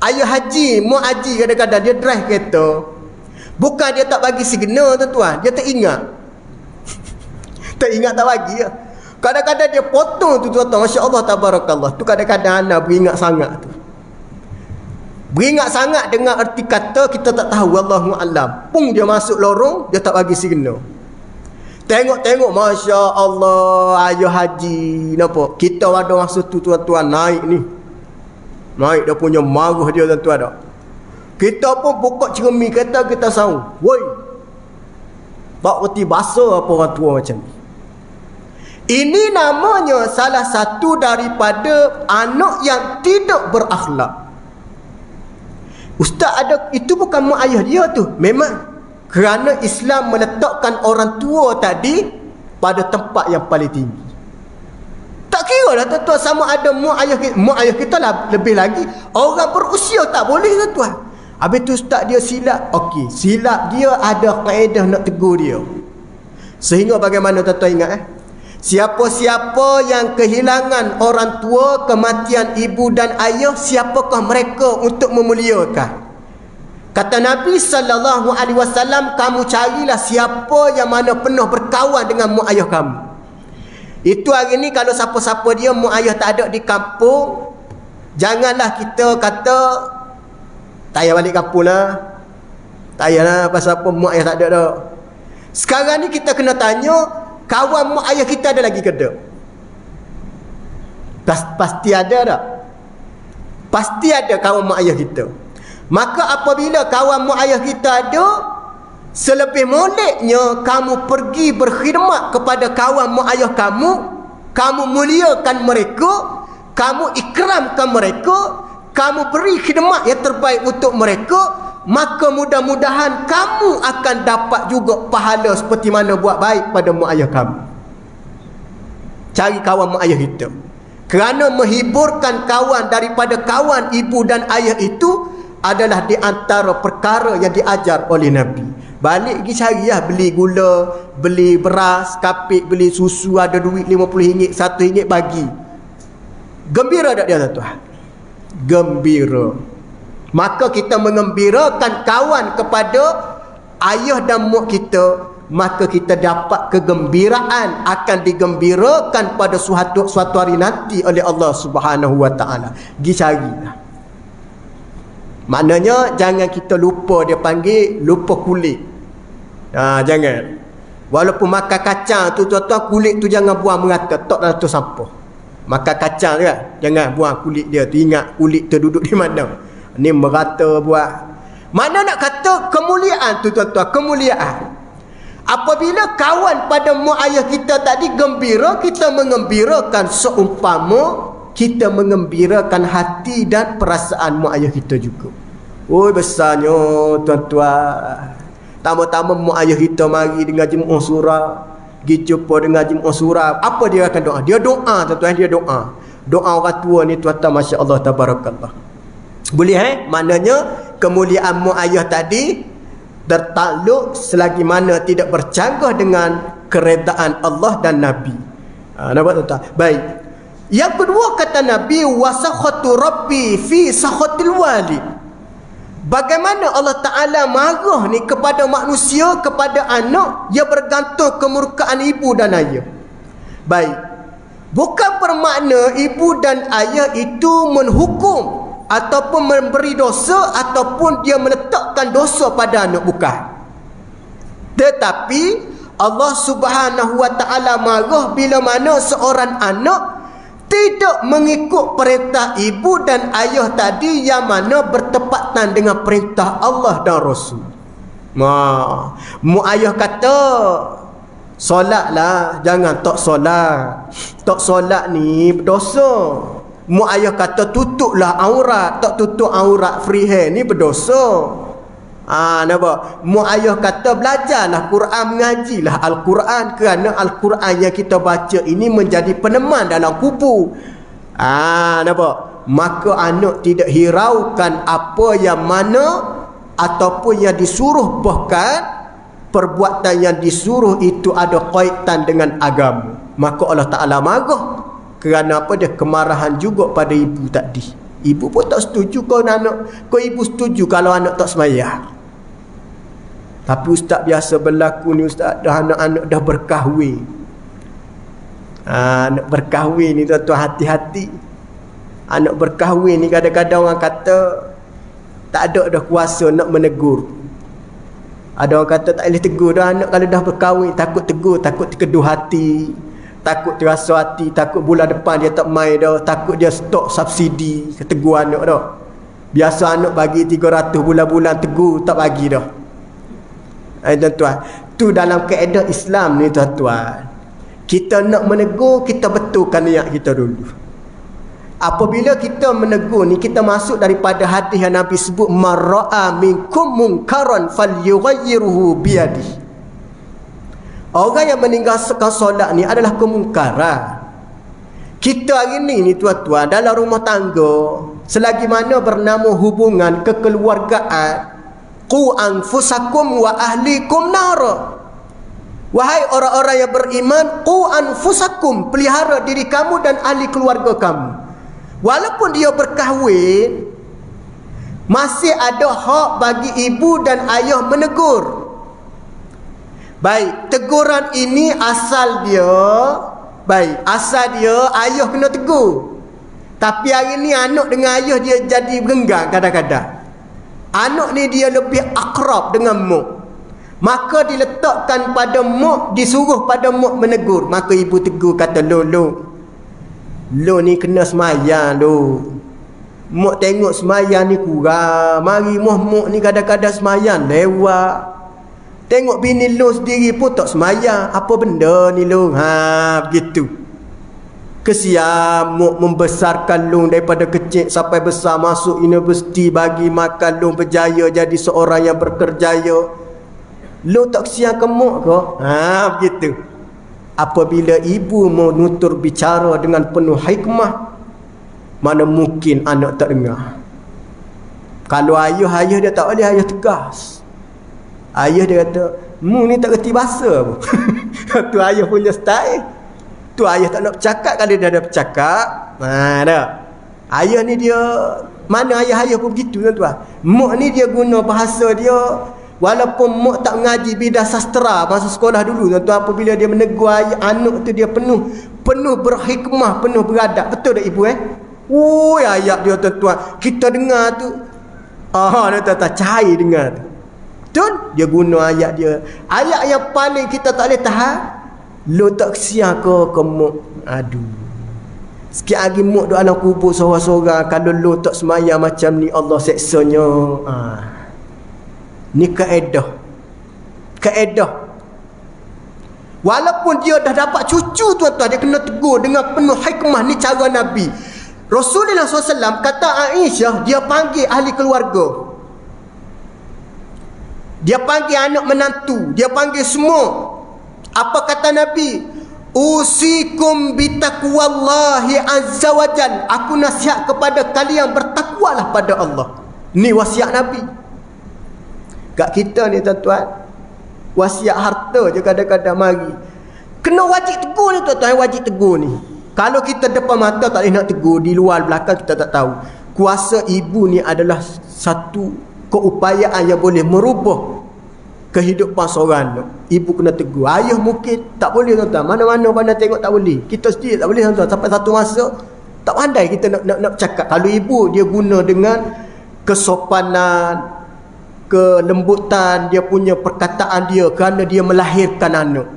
S1: ayah haji, mak haji, kadang-kadang dia drive kereta. Bukan dia tak bagi signal tuan-tuan, dia tak ingat. Tak ingat tak bagi ya. Kadang-kadang dia potong tu tuan-tuan. Masya Allah tabarakallah. Tu kadang-kadang anak beringat sangat tu. Beringat sangat dengan erti kata kita tak tahu, Wallahu a'lam. Pung dia masuk lorong, dia tak bagi signal. Tengok-tengok, Masya Allah, ayah haji. Nampak? Kita ada masa tu tuan-tuan naik ni. Naik dia punya marah dia tuan-tuan tak? Kita pun buka cermin kereta, kita sound. Woi, tak reti basah apa orang tua macam ni. Ini namanya salah satu daripada anak yang tidak berakhlak. Ustaz ada, itu bukan mak ayah dia tu. Memang kerana Islam meletakkan orang tua tadi pada tempat yang paling tinggi. Tak kira lah tuan-tuan sama ada mak ayah kita lah, lebih lagi orang berusia tak boleh tuan-tuan. Habis tu ustaz dia silap. Okey, silap dia ada kaedah nak tegur dia. Sehingga bagaimana tuan-tuan ingat siapa-siapa yang kehilangan orang tua, kematian ibu dan ayah, siapakah mereka untuk memuliakan? Kata Nabi SAW, kamu carilah siapa yang mana pernah berkawan dengan mak ayah kamu. Itu hari ni kalau siapa-siapa dia mak ayah tak ada di kampung, janganlah kita kata tak payah balik kampung lah, tak payahlah pasal apa mak ayah tak ada dah. Sekarang ni kita kena tanya, kawan mak ayah kita ada lagi ke tak? Pasti ada tak? Pasti ada kawan mak ayah kita. Maka apabila kawan mak ayah kita ada, selebih moleknya kamu pergi berkhidmat kepada kawan mak ayah kamu, kamu muliakan mereka, kamu ikramkan mereka, kamu beri khidmat yang terbaik untuk mereka, maka mudah-mudahan kamu akan dapat juga pahala seperti mana buat baik pada mak ayah kamu. Cari kawan mak ayah kita, kerana menghiburkan kawan daripada kawan ibu dan ayah itu adalah di antara perkara yang diajar oleh Nabi. Balik pergi cari lah, beli gula, beli beras, kapik, beli susu, ada duit RM50, RM1 bagi. Gembira tak dia tuan-tuan? Gembira. Maka kita mengembirakan kawan kepada ayah dan mak kita, maka kita dapat kegembiraan, akan digembirakan pada suatu hari nanti oleh Allah Subhanahu wa taala. Pergi carilah. Maknanya jangan kita lupa, dia panggil lupa kulit. Jangan. Walaupun makan kacang tu tuan-tuan, kulit tu jangan buang merata, tok dalam tu sampah. Makan kacang je, jangan buang kulit dia tu, ingat kulit tu duduk di mana. Ni merata buat. Mana nak kata kemuliaan tu tuan-tuan, kemuliaan. Apabila kawan pada mak ayah kita tadi gembira, kita mengembirakan seumpama kita mengembirakan hati dan perasaan mak ayah kita juga. Oi, besarnya tuan-tuan. Tama-tama mak ayah kita mari dengan jemaah surah, pergi jumpa dengan jemaah surah, apa dia akan doa? Dia doa tuan-tuan, dia doa. Doa orang tua ni tuan-tuan, masya-Allah tabarakallah. Boleh Maknanya kemuliaan mak ayah tadi tertakluk selagi mana tidak bercanggah dengan keredaan Allah dan Nabi. Nampak tak? Baik. Yang kedua kata Nabi, wasakhatu rabbi fi sakhatil walid. Bagaimana Allah Ta'ala marah ni kepada manusia, kepada anak yang bergantung kemurkaan ibu dan ayah. Baik. Bukan bermakna ibu dan ayah itu menghukum ataupun memberi dosa ataupun dia meletakkan dosa pada anak, bukan. Tetapi Allah Subhanahu wa Ta'ala marah bila mana seorang anak tidak mengikut perintah ibu dan ayah tadi yang mana bertepatan dengan perintah Allah dan Rasul. Mu ayah kata solatlah, jangan tak solat. Tak solat ni berdosa. Mu ayah kata tutuplah aurat, tak tutup aurat free hand ni berdosa. Nampak? Mu ayah kata belajarlah Quran, mengajilah Al-Quran, kerana Al-Quran yang kita baca ini menjadi peneman dalam kubur. Nampak? Maka anak tidak hiraukan apa yang mana ataupun yang disuruh, bahkan perbuatan yang disuruh itu ada kaitan dengan agama. Maka Allah Ta'ala marah. Kerana apa? Dia kemarahan juga pada ibu tadi. Ibu pun tak setuju kau anak. Kau ibu setuju kalau anak tak sembahyang. Tapi ustaz biasa berlaku ni ustaz, dah anak-anak dah berkahwin. Anak berkahwin ni tuan-tuan hati-hati. Anak berkahwin ni kadang-kadang orang kata tak ada dah kuasa nak menegur. Ada orang kata tak boleh tegur dah anak kalau dah berkahwin. Takut tegur, takut terkeduh hati, takut terasa hati, takut bulan depan dia tak main dah, takut dia stok subsidi, tegur anak dah. Biasa anak bagi 300 bulan-bulan, tegur tak bagi dah. Tuan-tuan, tu dalam kaedah Islam ni tuan-tuan. Kita nak menegur, kita betulkan niat kita dulu. Apabila kita menegur ni, kita masuk daripada hadis yang Nabi sebut, marra'a minkum munkaran falyughayyirhu biyadihi. Orang yang meninggalkan solat ni adalah kemungkaran. Kita hari ni tuan-tuan, dalam rumah tangga, selagi mana bernama hubungan kekeluargaan, qu anfusakum wa ahlikum nara. Wahai orang-orang yang beriman, qu anfusakum, pelihara diri kamu dan ahli keluarga kamu. Walaupun dia berkahwin, masih ada hak bagi ibu dan ayah menegur. Baik, teguran ini asal dia, asal dia ayah kena tegur. Tapi hari ni anak dengan ayah dia jadi berenggang kadang-kadang. Anak ni dia lebih akrab dengan mak. Maka diletakkan pada mak, disuruh pada mak menegur. Maka ibu tegur, kata, Lo ni kena semayang lo. Mak tengok semayang ni kurang. Mari mak ni kadang-kadang semayang lewat. Tengok bini lo sendiri pun tak semayang. Apa benda ni lo? Begitu. Kesian mak membesarkan lo daripada kecil sampai besar, masuk universiti, bagi makan lo, berjaya jadi seorang yang berkerjaya. Lo tak kesian ke mak ke? Begitu. Apabila ibu mau nutur bicara dengan penuh hikmah, mana mungkin anak tak dengar. Kalau ayah dia tak boleh, ayah tegas. Ayah dia kata, mu ni tak kerti bahasa pun. Tu ayah punya style. Tu ayah tak nak bercakap. Kalau dia ada bercakap, dah. Ayah ni dia, mana ayah-ayah pun begitu tuan-tuan. Mak ni dia guna bahasa dia. Walaupun mak tak mengaji bidang sastra masa sekolah dulu tuan-tuan, apabila dia menegur anak tu, dia penuh berhikmah, penuh beradab. Betul tak ibu ayat dia tuan-tuan, kita dengar tu dia tak cair dengar tu. Betul? Dia guna ayat dia. Ayat yang paling kita tak boleh tahan, lo tak kesian ke mak? Aduh, sikit lagi mak duduk dalam kubur sorang-sorang. Kalau lo tak semayang macam ni, Allah seksanya. Ni kaedah. Walaupun dia dah dapat cucu tuan-tuan, dia kena tegur dengan penuh hikmah. Ni cara Nabi. Rasulullah SAW kata Aisyah, dia panggil ahli keluarga, dia panggil anak menantu, dia panggil semua. Apa kata Nabi? Usikum bitaqwallahi azza wa jal. Aku nasihat kepada kalian, bertakwalah pada Allah. Ni wasiat Nabi. Kat kita ni tuan-tuan, wasiat harta je kadang-kadang mari. Kena wajib tegur ni tuan-tuan, wajib tegur ni. Kalau kita depan mata tak boleh nak tegur, di luar belakang kita tak tahu. Kuasa ibu ni adalah satu keupayaan yang boleh merubah kehidupan seorang tu. Ibu kena tegur. Ayah mungkin tak boleh tuan-tuan. Mana-mana pandai tengok tak boleh. Kita sendiri tak boleh tuan-tuan. Sampai satu masa tak pandai kita nak cakap. Kalau ibu dia guna dengan kesopanan, kelembutan, dia punya perkataan dia kerana dia melahirkan anak.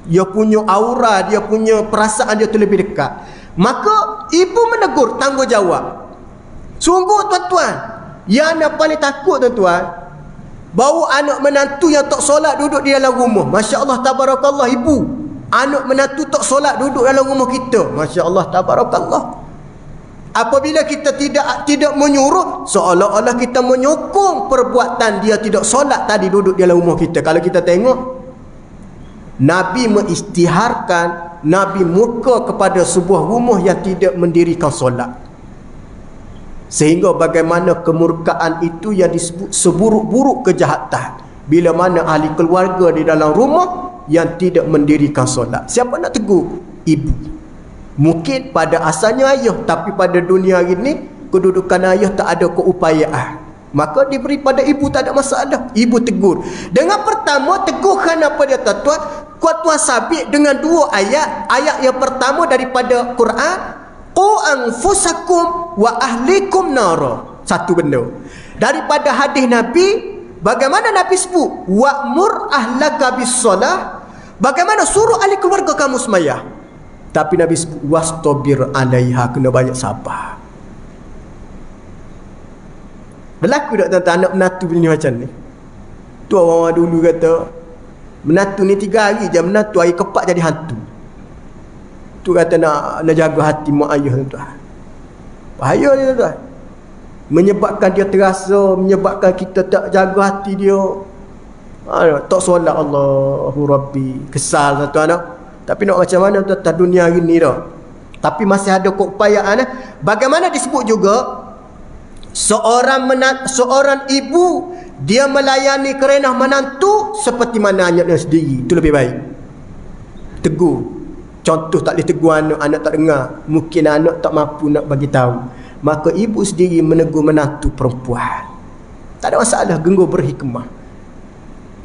S1: Dia punya aura, dia punya perasaan dia tu lebih dekat. Maka ibu menegur, tanggungjawab. Sungguh tuan-tuan, yang anak paling takut tuan-tuan, bawa anak menantu yang tak solat duduk di dalam rumah. Masya Allah, tabarakallah ibu. Anak menantu tak solat duduk dalam rumah kita. Masya Allah, tabarakallah. Apabila kita tidak menyuruh, seolah-olah kita menyokong perbuatan dia tidak solat tadi duduk di dalam rumah kita. Kalau kita tengok, Nabi mengisytiharkan, Nabi murka kepada sebuah rumah yang tidak mendirikan solat. Sehingga bagaimana kemurkaan itu yang disebut seburuk-buruk kejahatan. Bila mana ahli keluarga di dalam rumah yang tidak mendirikan solat. Siapa nak tegur? Ibu. Mungkin pada asalnya ayah, tapi pada dunia ini kedudukan ayah tak ada keupayaan. Maka diberi pada ibu, tak ada masalah. Ibu tegur. Dengan pertama tegurkan apa dia tuan-tuan? Tuan sabit dengan dua ayat. Ayat yang pertama daripada Quran, qu anfusakum wa ahlikum nara. Satu benda. Daripada hadis Nabi, bagaimana Nabi sebut? Wa'mur ahlaka bis-solah. Bagaimana suruh ahli keluarga kamu sembahyang. Tapi Nabi sebut wastabir alaiha, kena banyak sabar. Berlaku tak tuan-tuan anak menantu ni macam ni? Tu orang-orang dulu kata, menantu ni 3 hari je menantu, hari keempat jadi hantu. Tu kata nak jaga hati mak ayah tuan-tuan. Bahaya ni tuan-tuan. Menyebabkan dia terasa, menyebabkan kita tak jaga hati dia. Tak solat, Allahu Rabbi. Kesal tuan-tuan. Tapi nak macam mana tuan-tuan dunia hari ni dah. Tapi masih ada keupayaan. Bagaimana disebut juga, seorang ibu dia melayani kerenah menantu seperti mana anaknya sendiri. Itu lebih baik. Tegur. Contoh tak boleh tegur anak tak dengar. Mungkin anak tak mampu nak bagi tahu. Maka ibu sendiri menegur menantu perempuan. Tak ada masalah, genggur berhikmah.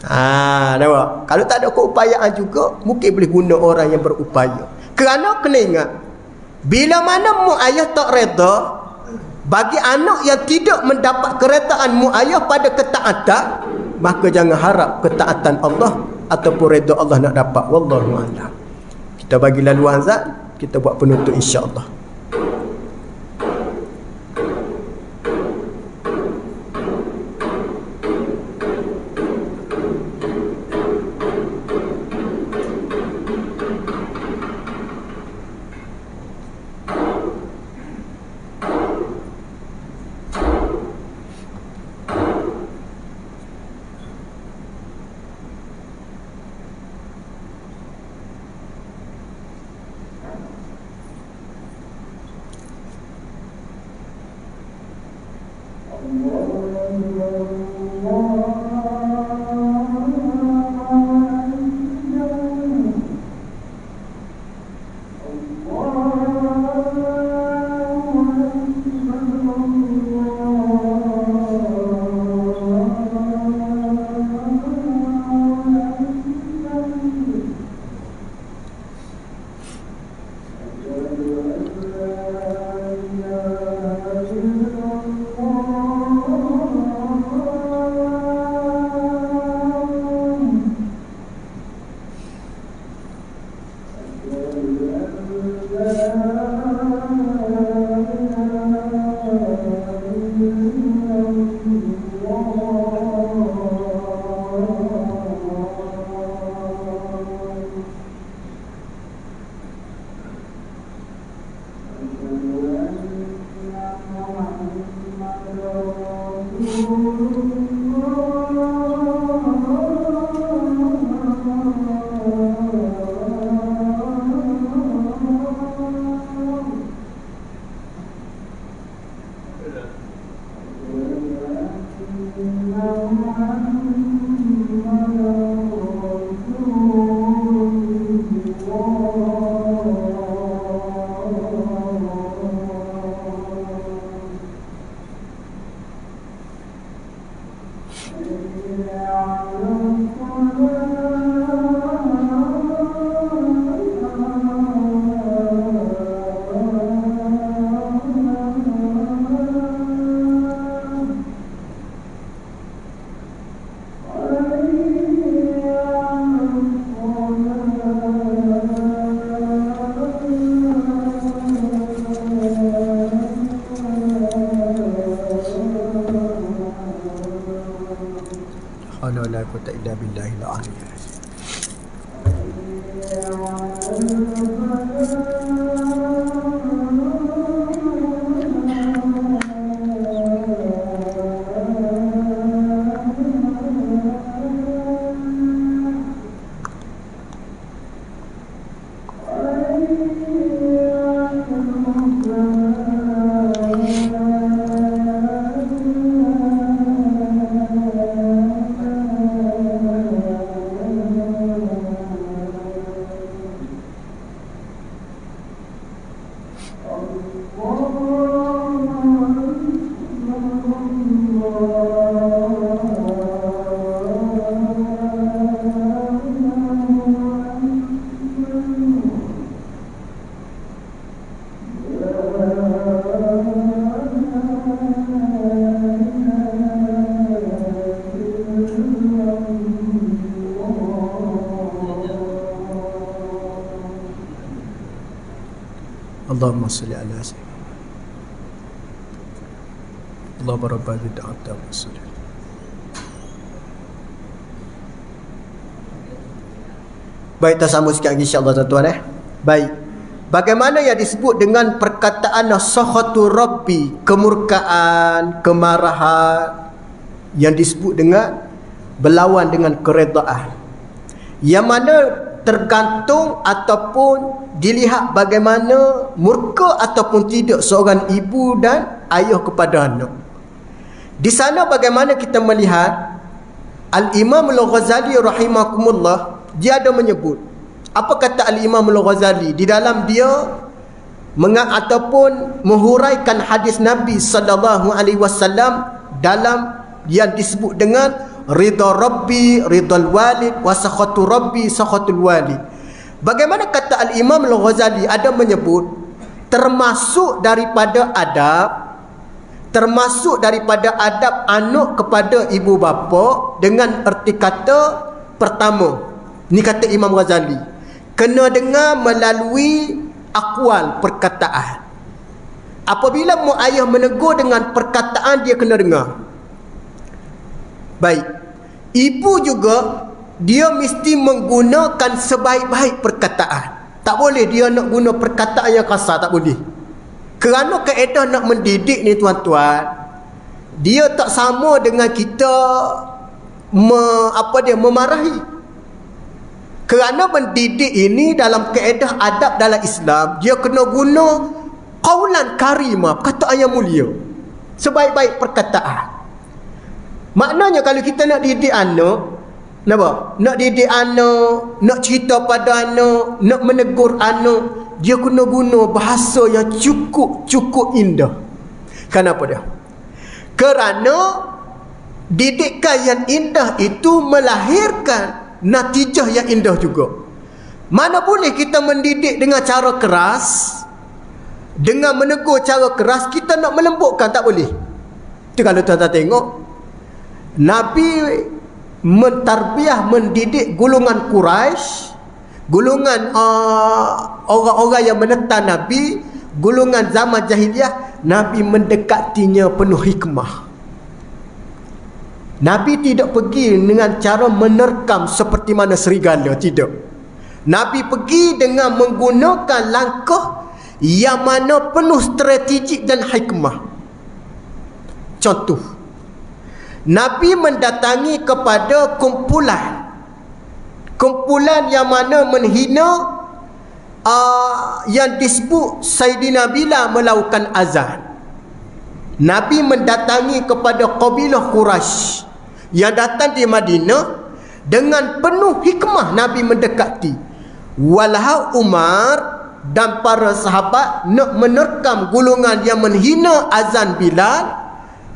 S1: Nampak? Kalau tak ada keupayaan juga, mungkin boleh guna orang yang berupaya. Kerana kena ingat, bila mana mak ayah tak reda, bagi anak yang tidak mendapat keredaan mak ayah pada ketaatan, maka jangan harap ketaatan Allah ataupun reda Allah nak dapat. Wallahu a'lam. Kita bagi laluan zat, kita buat penutup insya-Allah. illa billahil aliyyil azim. Allahumma salli ala sayyidina Allahumma rabbana bid'ata wa salli. Baik, kita sambung sikit lagi insya-Allah tuan-tuan. Baik. Bagaimana yang disebut dengan perkataan sakhatu rabbi, kemurkaan, kemarahan, yang disebut dengan berlawan dengan keredaan, yang mana tergantung ataupun dilihat bagaimana murka ataupun tidak seorang ibu dan ayah kepada anak. Di sana bagaimana kita melihat Al-Imam Al-Ghazali rahimakumullah, dia ada menyebut, apa kata Al-Imam Al-Ghazali di dalam dia ataupun menghuraikan hadis Nabi sallallahu alaihi wasallam dalam yang disebut dengan ridha rabbi ridhal walid wa sakhatu rabbi sakhatul walid. Bagaimana kata Al-Imam Al-Ghazali ada menyebut termasuk daripada adab anak kepada ibu bapa dengan erti kata pertama, ni kata Imam Ghazali, kena dengar melalui akwal, perkataan. Apabila mak ayah menegur dengan perkataan, dia kena dengar. Baik, ibu juga dia mesti menggunakan sebaik-baik perkataan. Tak boleh dia nak guna perkataan yang kasar, tak boleh. Kerana kaedah nak mendidik ni tuan-tuan, dia tak sama dengan kita memarahi. Kerana mendidik ini dalam kaedah adab dalam Islam, dia kena guna qaulan karimah, perkataan yang mulia, sebaik-baik perkataan. Maknanya kalau kita nak didik anak, nak didik anak, nak cerita pada anak, nak menegur anak, dia kena guna bahasa yang cukup indah. Kenapa dia? Kerana didikan yang indah itu melahirkan natijah yang indah juga. Mana boleh kita mendidik dengan cara keras, dengan menegur cara keras, kita nak melembutkan, tak boleh. Itu kalau tuan-tuan tengok, Nabi mentarbiah, mendidik golongan Quraisy, golongan orang-orang yang menentang Nabi, golongan zaman jahiliah, Nabi mendekatinya penuh hikmah. Nabi tidak pergi dengan cara menerkam seperti mana serigala, tidak. Nabi pergi dengan menggunakan langkah yang mana penuh strategik dan hikmah. Contoh, Nabi mendatangi kepada kumpulan yang mana menghina yang disebut Sayyidina Bilal melakukan azan. Nabi mendatangi kepada kabilah Quraisy yang datang di Madinah dengan penuh hikmah. Nabi mendekati, walau Umar dan para sahabat nak menerkam golongan yang menghina azan Bilal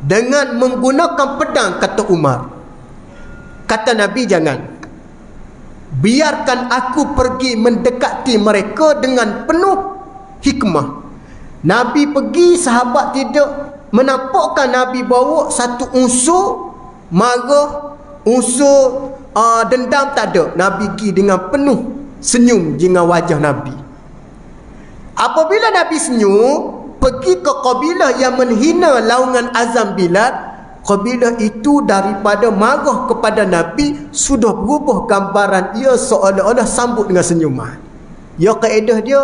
S1: dengan menggunakan pedang, kata Umar. Kata Nabi, jangan. Biarkan aku pergi mendekati mereka dengan penuh hikmah. Nabi pergi, sahabat tidak menampakkan Nabi bawa satu unsur marah, unsur dendam, tak ada. Nabi pergi dengan penuh senyum dengan wajah Nabi. Apabila Nabi senyum, pergi ke kabilah yang menghina laungan azan Bilal, kabilah itu daripada marah kepada Nabi sudah berubah gambaran ia seolah-olah sambut dengan senyuman. Ya, kaedah dia,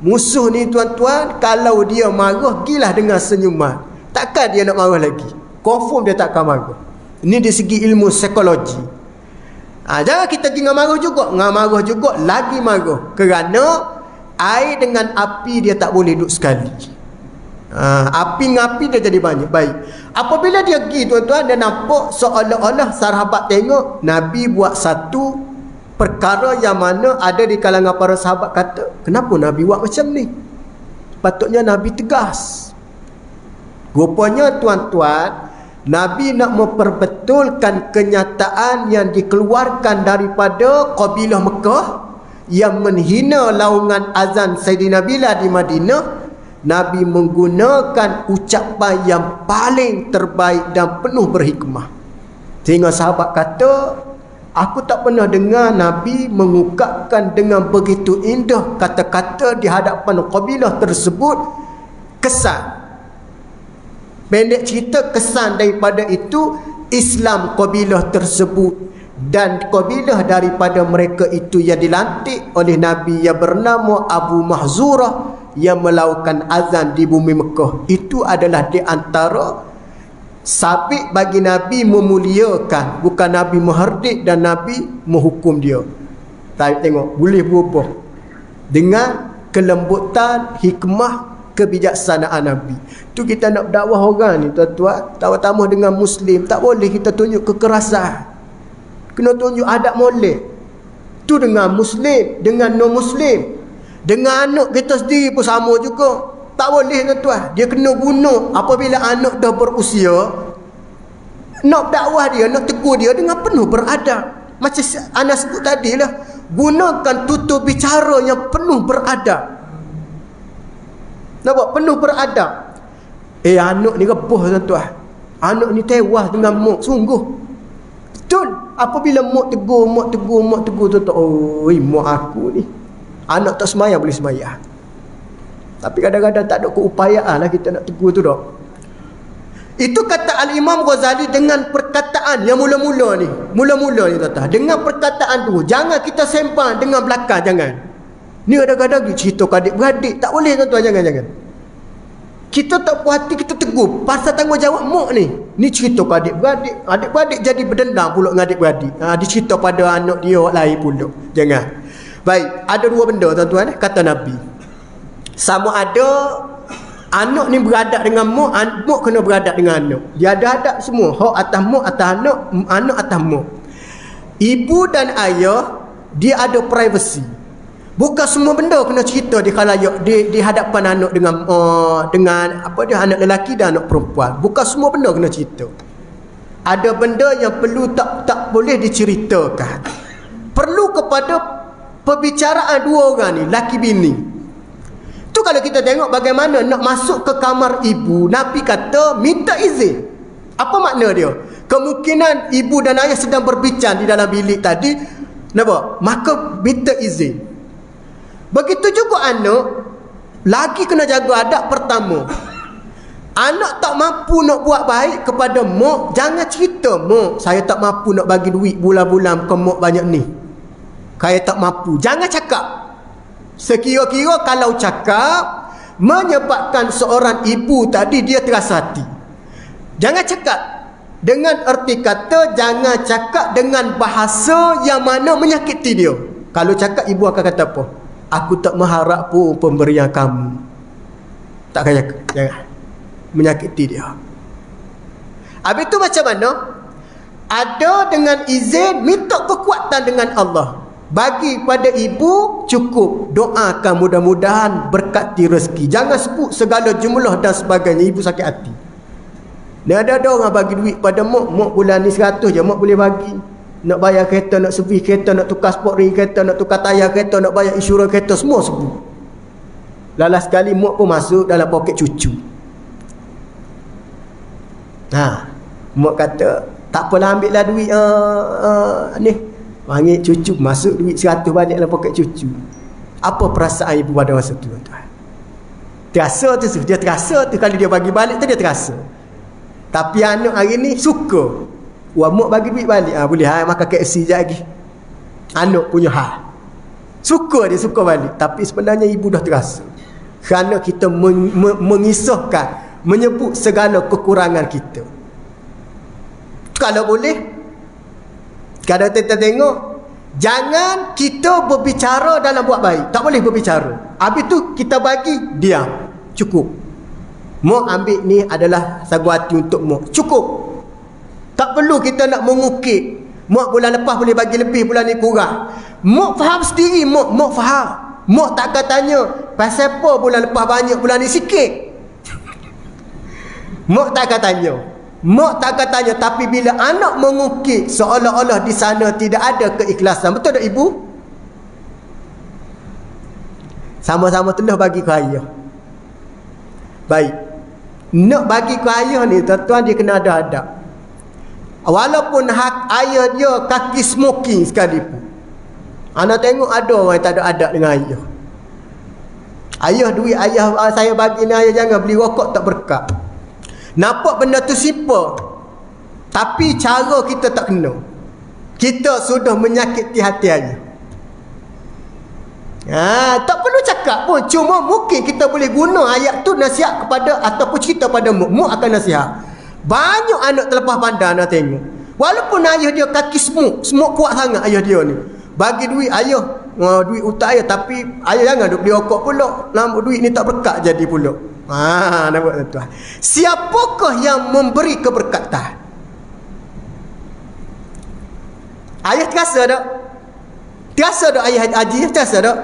S1: musuh ni tuan-tuan, kalau dia marah, gilah dengan senyuman. Takkan dia nak marah lagi. Confirm dia takkan marah. Ini dari segi ilmu psikologi. Jangan kita pergi marah juga. Marah juga, lagi marah. Kerana air dengan api dia tak boleh duduk sekali. Api dengan api dia jadi banyak. Baik. Apabila dia pergi tuan-tuan, dia nampak seolah-olah sahabat tengok Nabi buat satu perkara yang mana ada di kalangan para sahabat kata, kenapa Nabi buat macam ni? Patutnya Nabi tegas. Rupanya tuan-tuan, Nabi nak memperbetulkan kenyataan yang dikeluarkan daripada kabilah Mekah yang menghina laungan azan Sayyidina Bilal di Madinah. Nabi menggunakan ucapan yang paling terbaik dan penuh berhikmah. Sehingga sahabat kata, aku tak pernah dengar Nabi mengungkapkan dengan begitu indah kata-kata di hadapan kabilah tersebut. Kesan, pendek cerita, kesan daripada itu Islam kabilah tersebut, dan kabilah daripada mereka itu yang dilantik oleh Nabi yang bernama Abu Mahzurah yang melakukan azan di bumi Mekah. Itu adalah di antara sabit bagi Nabi memuliakan, bukan Nabi mengherdik dan Nabi menghukum dia. Tapi tengok, boleh berubah dengan kelembutan, hikmah, kebijaksanaan Nabi. Tu kita nak dakwah orang ni tuan-tuan, tambah-tambah dengan Muslim, tak boleh kita tunjuk kekerasan. Kena tunjuk adab molek. Tu dengan Muslim, dengan non-Muslim, dengan anak kita sendiri pun sama juga. Tak boleh tuan-tuan. Dia kena bunuh apabila anak dah berusia. Nak dakwah dia, nak tegur dia dengan penuh beradab. Macam Ana sebut tadi lah, gunakan tutur bicara yang penuh beradab. Nampak? Penuh beradab. Anak ni rebuh tuan-tuan. Anak ni tewas dengan mak. Sungguh. Betul. Apabila mak tegur tuan-tuan. Oh, mak aku ni. Anak tak semayang boleh semayang. Tapi kadang-kadang tak ada keupayaan lah kita nak tegur tu dah. Itu kata Al-Imam Ghazali dengan perkataan yang mula-mula ni tuan-tuan. Dengan perkataan tu, jangan kita sembang dengan belakang, jangan. Ni kadang-kadang cerita ke adik-beradik, tak boleh tuan-tuan, jangan. Kita tak puas hati, kita tegur pasal tanggungjawab mak ni. Ni cerita ke adik-beradik, adik-beradik jadi berdendam pula dengan adik-beradik. Dia cerita pada anak dia orang lain pula. Jangan. Baik, ada dua benda tuan-tuan, kata Nabi. Sama ada anak ni beradab dengan mak, mak kena beradab dengan anak. Dia ada adab semua, hak atas mak, atas anak, anak atas mak. Ibu dan ayah, dia ada privacy. Bukan semua benda kena cerita di khalayak, di hadapan anak dengan apa dia, anak lelaki dan anak perempuan. Bukan semua benda kena cerita. Ada benda yang perlu tak boleh diceritakan. Perlu kepada perbicaraan dua orang ni, laki bini. Tu kalau kita tengok bagaimana nak masuk ke kamar ibu, Nabi kata minta izin. Apa makna dia? Kemungkinan ibu dan ayah sedang berbincang di dalam bilik tadi, nampak? Maka minta izin. Begitu juga anak, lagi kena jaga adab. Pertama, anak tak mampu nak buat baik kepada mak, jangan cerita, mak saya tak mampu nak bagi duit bulan-bulan ke mak banyak ni, saya tak mampu. Jangan cakap. Sekira-kira kalau cakap menyebabkan seorang ibu tadi dia terasa hati. Jangan cakap dengan erti kata, jangan cakap dengan bahasa yang mana menyakiti dia. Kalau cakap, ibu akan kata apa? Aku tak mengharap pun pemberian kamu. Tak akan cakap. Jangan. Menyakiti dia. Habis tu macam mana? Ada dengan izin, minta kekuatan dengan Allah. Bagi pada ibu cukup doakan mudah-mudahan berkati rezeki. Jangan sebut segala jumlah dan sebagainya, ibu sakit hati. Dan ada orang bagi duit pada mak bulan ni 100 je mak boleh bagi. Nak bayar kereta, nak servis kereta, nak tukar sport ring kereta, nak tukar tayar kereta, nak bayar insurans kereta, semua sebut. Lalas sekali mak pun masuk dalam poket cucu. Mak kata, tak apalah, ambil lah duit ni. Panggil cucu, masuk duit 100 balik dalam poket cucu. Apa perasaan ibu pada masa tu tuan-tuan? Terasa tu, dia terasa tu. Kalau dia bagi balik tu, dia terasa. Tapi anak hari ni suka. Wah, mak bagi duit balik. Boleh makan KFC je lagi. Anak punya hal. Suka dia suka balik. Tapi sebenarnya ibu dah terasa. Kerana kita mengisahkan, menyebut segala kekurangan kita. Kalau boleh, kalau kita tengok, jangan kita berbicara dalam buat baik. Tak boleh berbicara. Habis tu kita bagi, diam. Cukup. Mak ambil ni adalah sagu hati untuk mak. Cukup. Tak perlu kita nak mengukit. Mak bulan lepas boleh bagi lebih, bulan ni kurang. Mak faham sendiri. Mak faham. Mak tak akan tanya, pasal apa bulan lepas banyak, bulan ni sikit. Mak tak akan tanya. Mak tak akan tanya. Tapi bila anak mengukit, seolah-olah di sana tidak ada keikhlasan. Betul tak ibu? Sama-sama telah bagi ke ayah. Baik. Nak bagi ke ayah ni, tuan-tuan, dia kena ada adab. Walaupun hak ayah dia kaki smoking sekalipun. Anak tengok ada orang yang tak ada adab dengan ayah. Ayah duit ayah saya bagi ni, ayah jangan beli rokok, tak berkat. Nampak benda tu simple. Tapi cara kita tak kena. Kita sudah menyakiti hati ayah. Tak perlu cakap pun. Cuma mungkin kita boleh guna ayat tu nasihat kepada, ataupun cerita pada mak. Mak akan nasihat. Banyak anak terlepas pandang nak tengok. Walaupun ayah dia kaki smoke kuat sangat ayah dia ni. Bagi duit ayah, duit utak ayah, tapi ayah jangan duk beli rokok pula. Nampak duit ni tak berkat jadi pula. Nampak tuan. Siapakah yang memberi keberkatan? Ayah terasa tak? Terasa tak ayah haji? Terasa tak?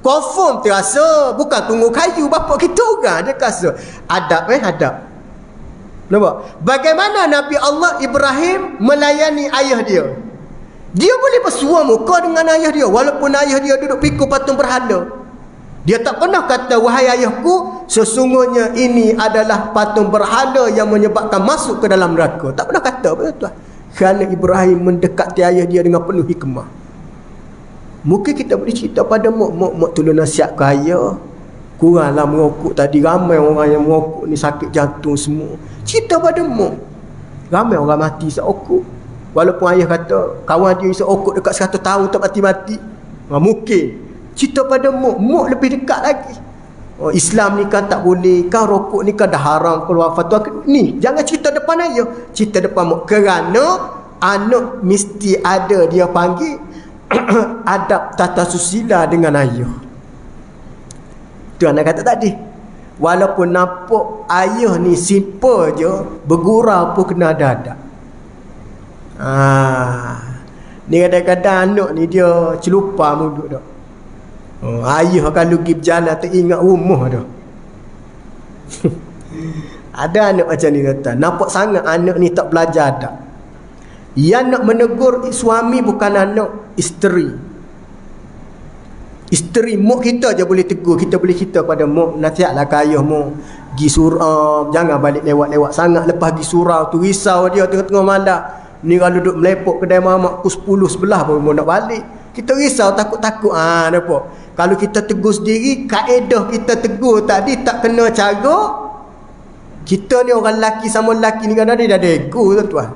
S1: Confirm terasa. Bukan tunggu kayu bapak kita orang. Dia terasa. Adab adab. Nampak? Bagaimana Nabi Allah Ibrahim melayani ayah dia? Dia boleh bersuah muka dengan ayah dia, walaupun ayah dia duduk pikul patung berhala. Dia tak pernah kata, wahai ayahku, sesungguhnya ini adalah patung berhala yang menyebabkan masuk ke dalam neraka. Tak pernah kata, betul. Kerana Ibrahim mendekati ayah dia dengan penuh hikmah. Mungkin kita boleh cerita pada mak tolong nasihat ke ayah. Kuranglah merokok tadi. Ramai orang yang merokok ni sakit jantung semua. Cerita pada mak. Ramai orang mati seokok. Walaupun ayah kata kawan dia isap okok dekat 100 tahun tak mati-mati. Mungkin. Cerita pada mak lebih dekat lagi. Islam ni kan tak boleh. Kan rokok ni kan dah haram keluar fatwa. Ni, jangan cerita depan ayah. Cerita depan mak. Kerana anak mesti ada dia panggil adab tata susila dengan ayah. Tu anak kata tadi. Walaupun nampak ayah ni simple je, bergurau pun kena ada adab. Ni kadang-kadang anak ni dia celupa muduk dah. Ayah kalau pergi berjalan teringat rumah dah. Ada anak macam ni kata. Nampak sangat anak ni tak belajar adab. Yang nak menegur suami bukan anak, isteri. Isteri, mak kita je boleh tegur. Kita boleh cerita pada mak, nasihatlah ke ayah mak, pergi surau, jangan balik lewat-lewat sangat. Lepas pergi surau tu risau dia tengah-tengah malam. Ni kalau duduk melepok kedai mamak pukul 10 11 baru mau nak balik. Kita risau, takut-takut. Nampak? Kalau kita tegur sendiri, kaedah kita tegur tadi tak kena cara. Kita ni orang lelaki sama lelaki ni kadang dia dah ada ego, tuan-tuan.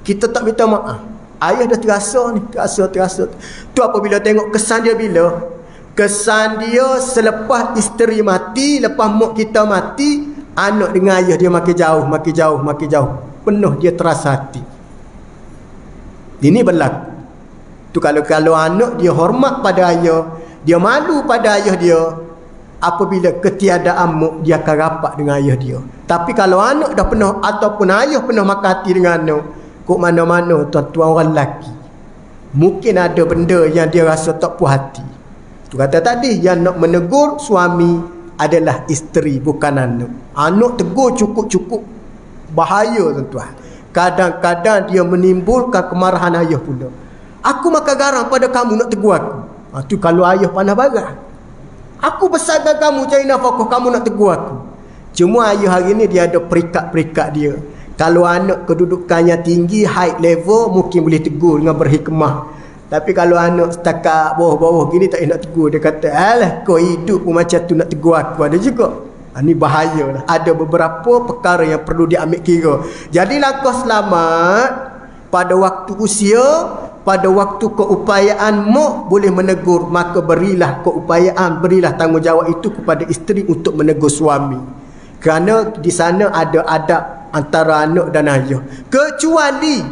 S1: Kita tak minta maaf. Ayah dah terasa ni, terasa. Tu apabila tengok kesan dia bila? Kesan dia selepas isteri mati, lepas mak kita mati, anak dengan ayah dia makin jauh. Penuh dia terasa hati. Ini berlaku. Tu kalau anak dia hormat pada ayah, dia malu pada ayah dia, apabila ketiadaan mak, dia akan rapat dengan ayah dia. Tapi kalau anak dah penuh, ataupun ayah penuh makan hati dengan anak, kok mana-mana tuan-tuan orang lelaki, mungkin ada benda yang dia rasa tak puas hati. Tu kata tadi, yang nak menegur suami adalah isteri, bukan anak. Anak tegur cukup-cukup, bahaya tuan-tuan. Kadang-kadang dia menimbulkan kemarahan ayah pula. Aku makan garam pada kamu, nak tegur aku. Tu kalau ayah pandai barang. Aku besarkan kamu, cari nafkah, kamu nak tegur aku. Cuma ayah hari ni dia ada perikat-perikat dia. Kalau anak kedudukannya tinggi, high level, mungkin boleh tegur dengan berhikmah. Tapi kalau anak setakat bawah-bawah gini, tak nak tegur. Dia kata, alah kau hidup pun macam tu, nak tegur aku. Ada juga. Ini bahaya lah. Ada beberapa perkara yang perlu diambil kira. Jadi langkah selamat pada waktu usia, pada waktu keupayaan boleh menegur, maka berilah keupayaan, berilah tanggungjawab itu kepada isteri untuk menegur suami. Kerana di sana ada adab antara anak dan ayah. Kecuali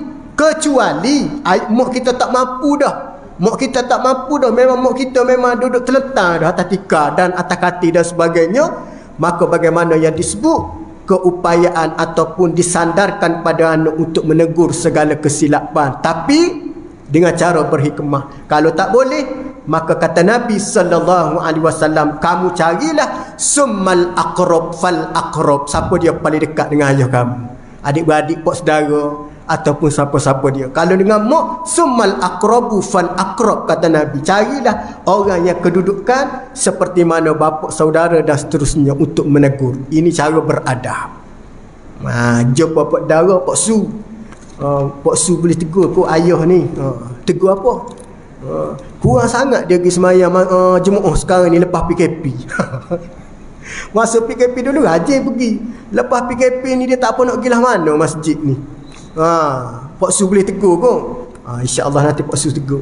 S1: mak kita tak mampu dah. Mak kita tak mampu dah. Memang mak kita memang duduk terletak dah atas tikar dan atas kati dan sebagainya. Maka bagaimana yang disebut keupayaan ataupun disandarkan pada anak untuk menegur segala kesilapan, tapi dengan cara berhikmah. Kalau tak boleh, maka kata Nabi SAW, kamu carilah summal aqrab fal aqrab. Siapa dia paling dekat dengan ayah kamu, adik-beradik, pak saudara, ataupun siapa-siapa dia. Kalau dengan mak, summal aqrabu fal aqrab, kata Nabi, carilah orang yang kedudukan seperti mana bapa, saudara dan seterusnya untuk menegur. Ini cara beradab. Jom bapa saudara, pak su, pak su boleh tegur kau ayah ni, tegur apa? Kurang sangat dia pergi semayang jemaah sekarang ni lepas PKP. Masa PKP dulu rajin pergi, lepas PKP ni dia tak apa nak pergi lah mana masjid ni. Pak Su boleh tegur kau. InsyaAllah nanti Pak Su tegur.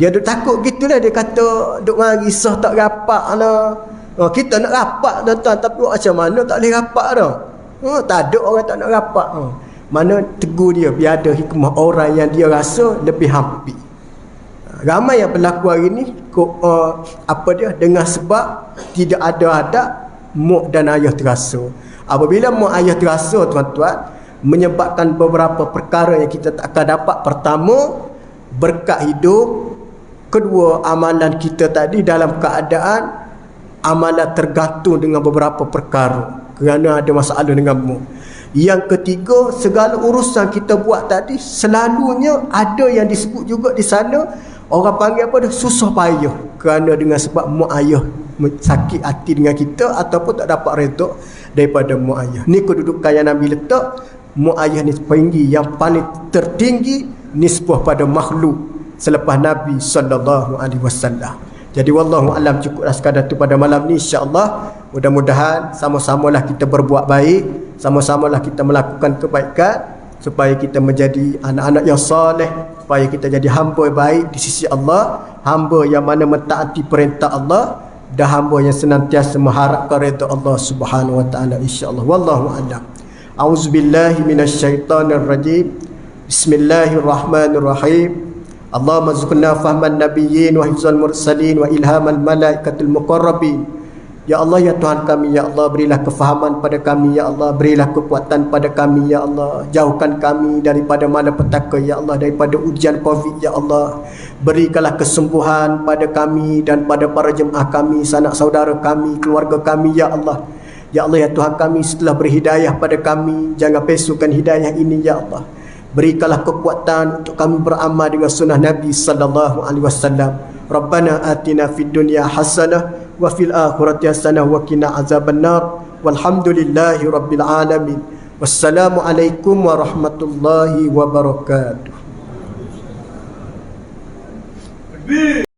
S1: Dia duk takut gitulah. Dia kata duk mari sah tak rapat lah. Kita nak rapat tuan-tuan, tapi macam mana tak boleh rapat dah. Tak ada orang tak nak rapat. Mana tegur dia biar ada hikmah orang yang dia rasa lebih hampir. Ramai yang berlaku hari ni dengan sebab tidak ada adab mak dan ayah terasa. Apabila mak ayah terasa, tuan-tuan, menyebabkan beberapa perkara yang kita tak akan dapat. Pertama, berkat hidup. Kedua, amalan kita tadi dalam keadaan amalan tergantung dengan beberapa perkara kerana ada masalah dengan mu. Yang ketiga, segala urusan kita buat tadi selalunya ada yang disebut juga di sana, orang panggil apa dah, susah payah, kerana dengan sebab mak ayah sakit hati dengan kita ataupun tak dapat redha daripada mak ayah. Ni kedudukan yang Nabi letak. Mak ayah ni tinggi, yang paling tertinggi nisbah pada makhluk selepas Nabi SAW. Jadi wallahu alam, cukuplah sekadar tu pada malam ni, insya-Allah. Mudah-mudahan sama-samalah kita berbuat baik, sama-samalah kita melakukan kebaikan supaya kita menjadi anak-anak yang soleh, supaya kita jadi hamba yang baik di sisi Allah, hamba yang mana mentaati perintah Allah dan hamba yang senantiasa mengharapkan redha Allah Subhanahu wa taala, insya-Allah. Wallahu alam. A'udzubillahi minasyaitonirrajim. Bismillahirrahmanirrahim. Allahumma zukna fahman nabiyyin wa hifzal mursalin wa ilhamal malaikatul muqarrabin. Ya Allah, ya Tuhan kami, ya Allah, berilah kefahaman pada kami, ya Allah, berilah kekuatan pada kami, ya Allah, jauhkan kami daripada malapetaka, ya Allah, daripada ujian Covid, ya Allah, berikanlah kesembuhan pada kami dan pada para jemaah kami, sanak saudara kami, keluarga kami, ya Allah. Ya Allah, ya Tuhan kami, setelah berhidayah pada kami, jangan pesukan hidayah ini, ya Allah. Berikanlah kekuatan untuk kami beramal dengan sunnah Nabi SAW. Rabbana atina fid dunya hasanah wa fil akhirati hasanah wa qina azabannar. Walhamdulillahi rabbil alamin. Wassalamualaikum warahmatullahi wabarakatuh.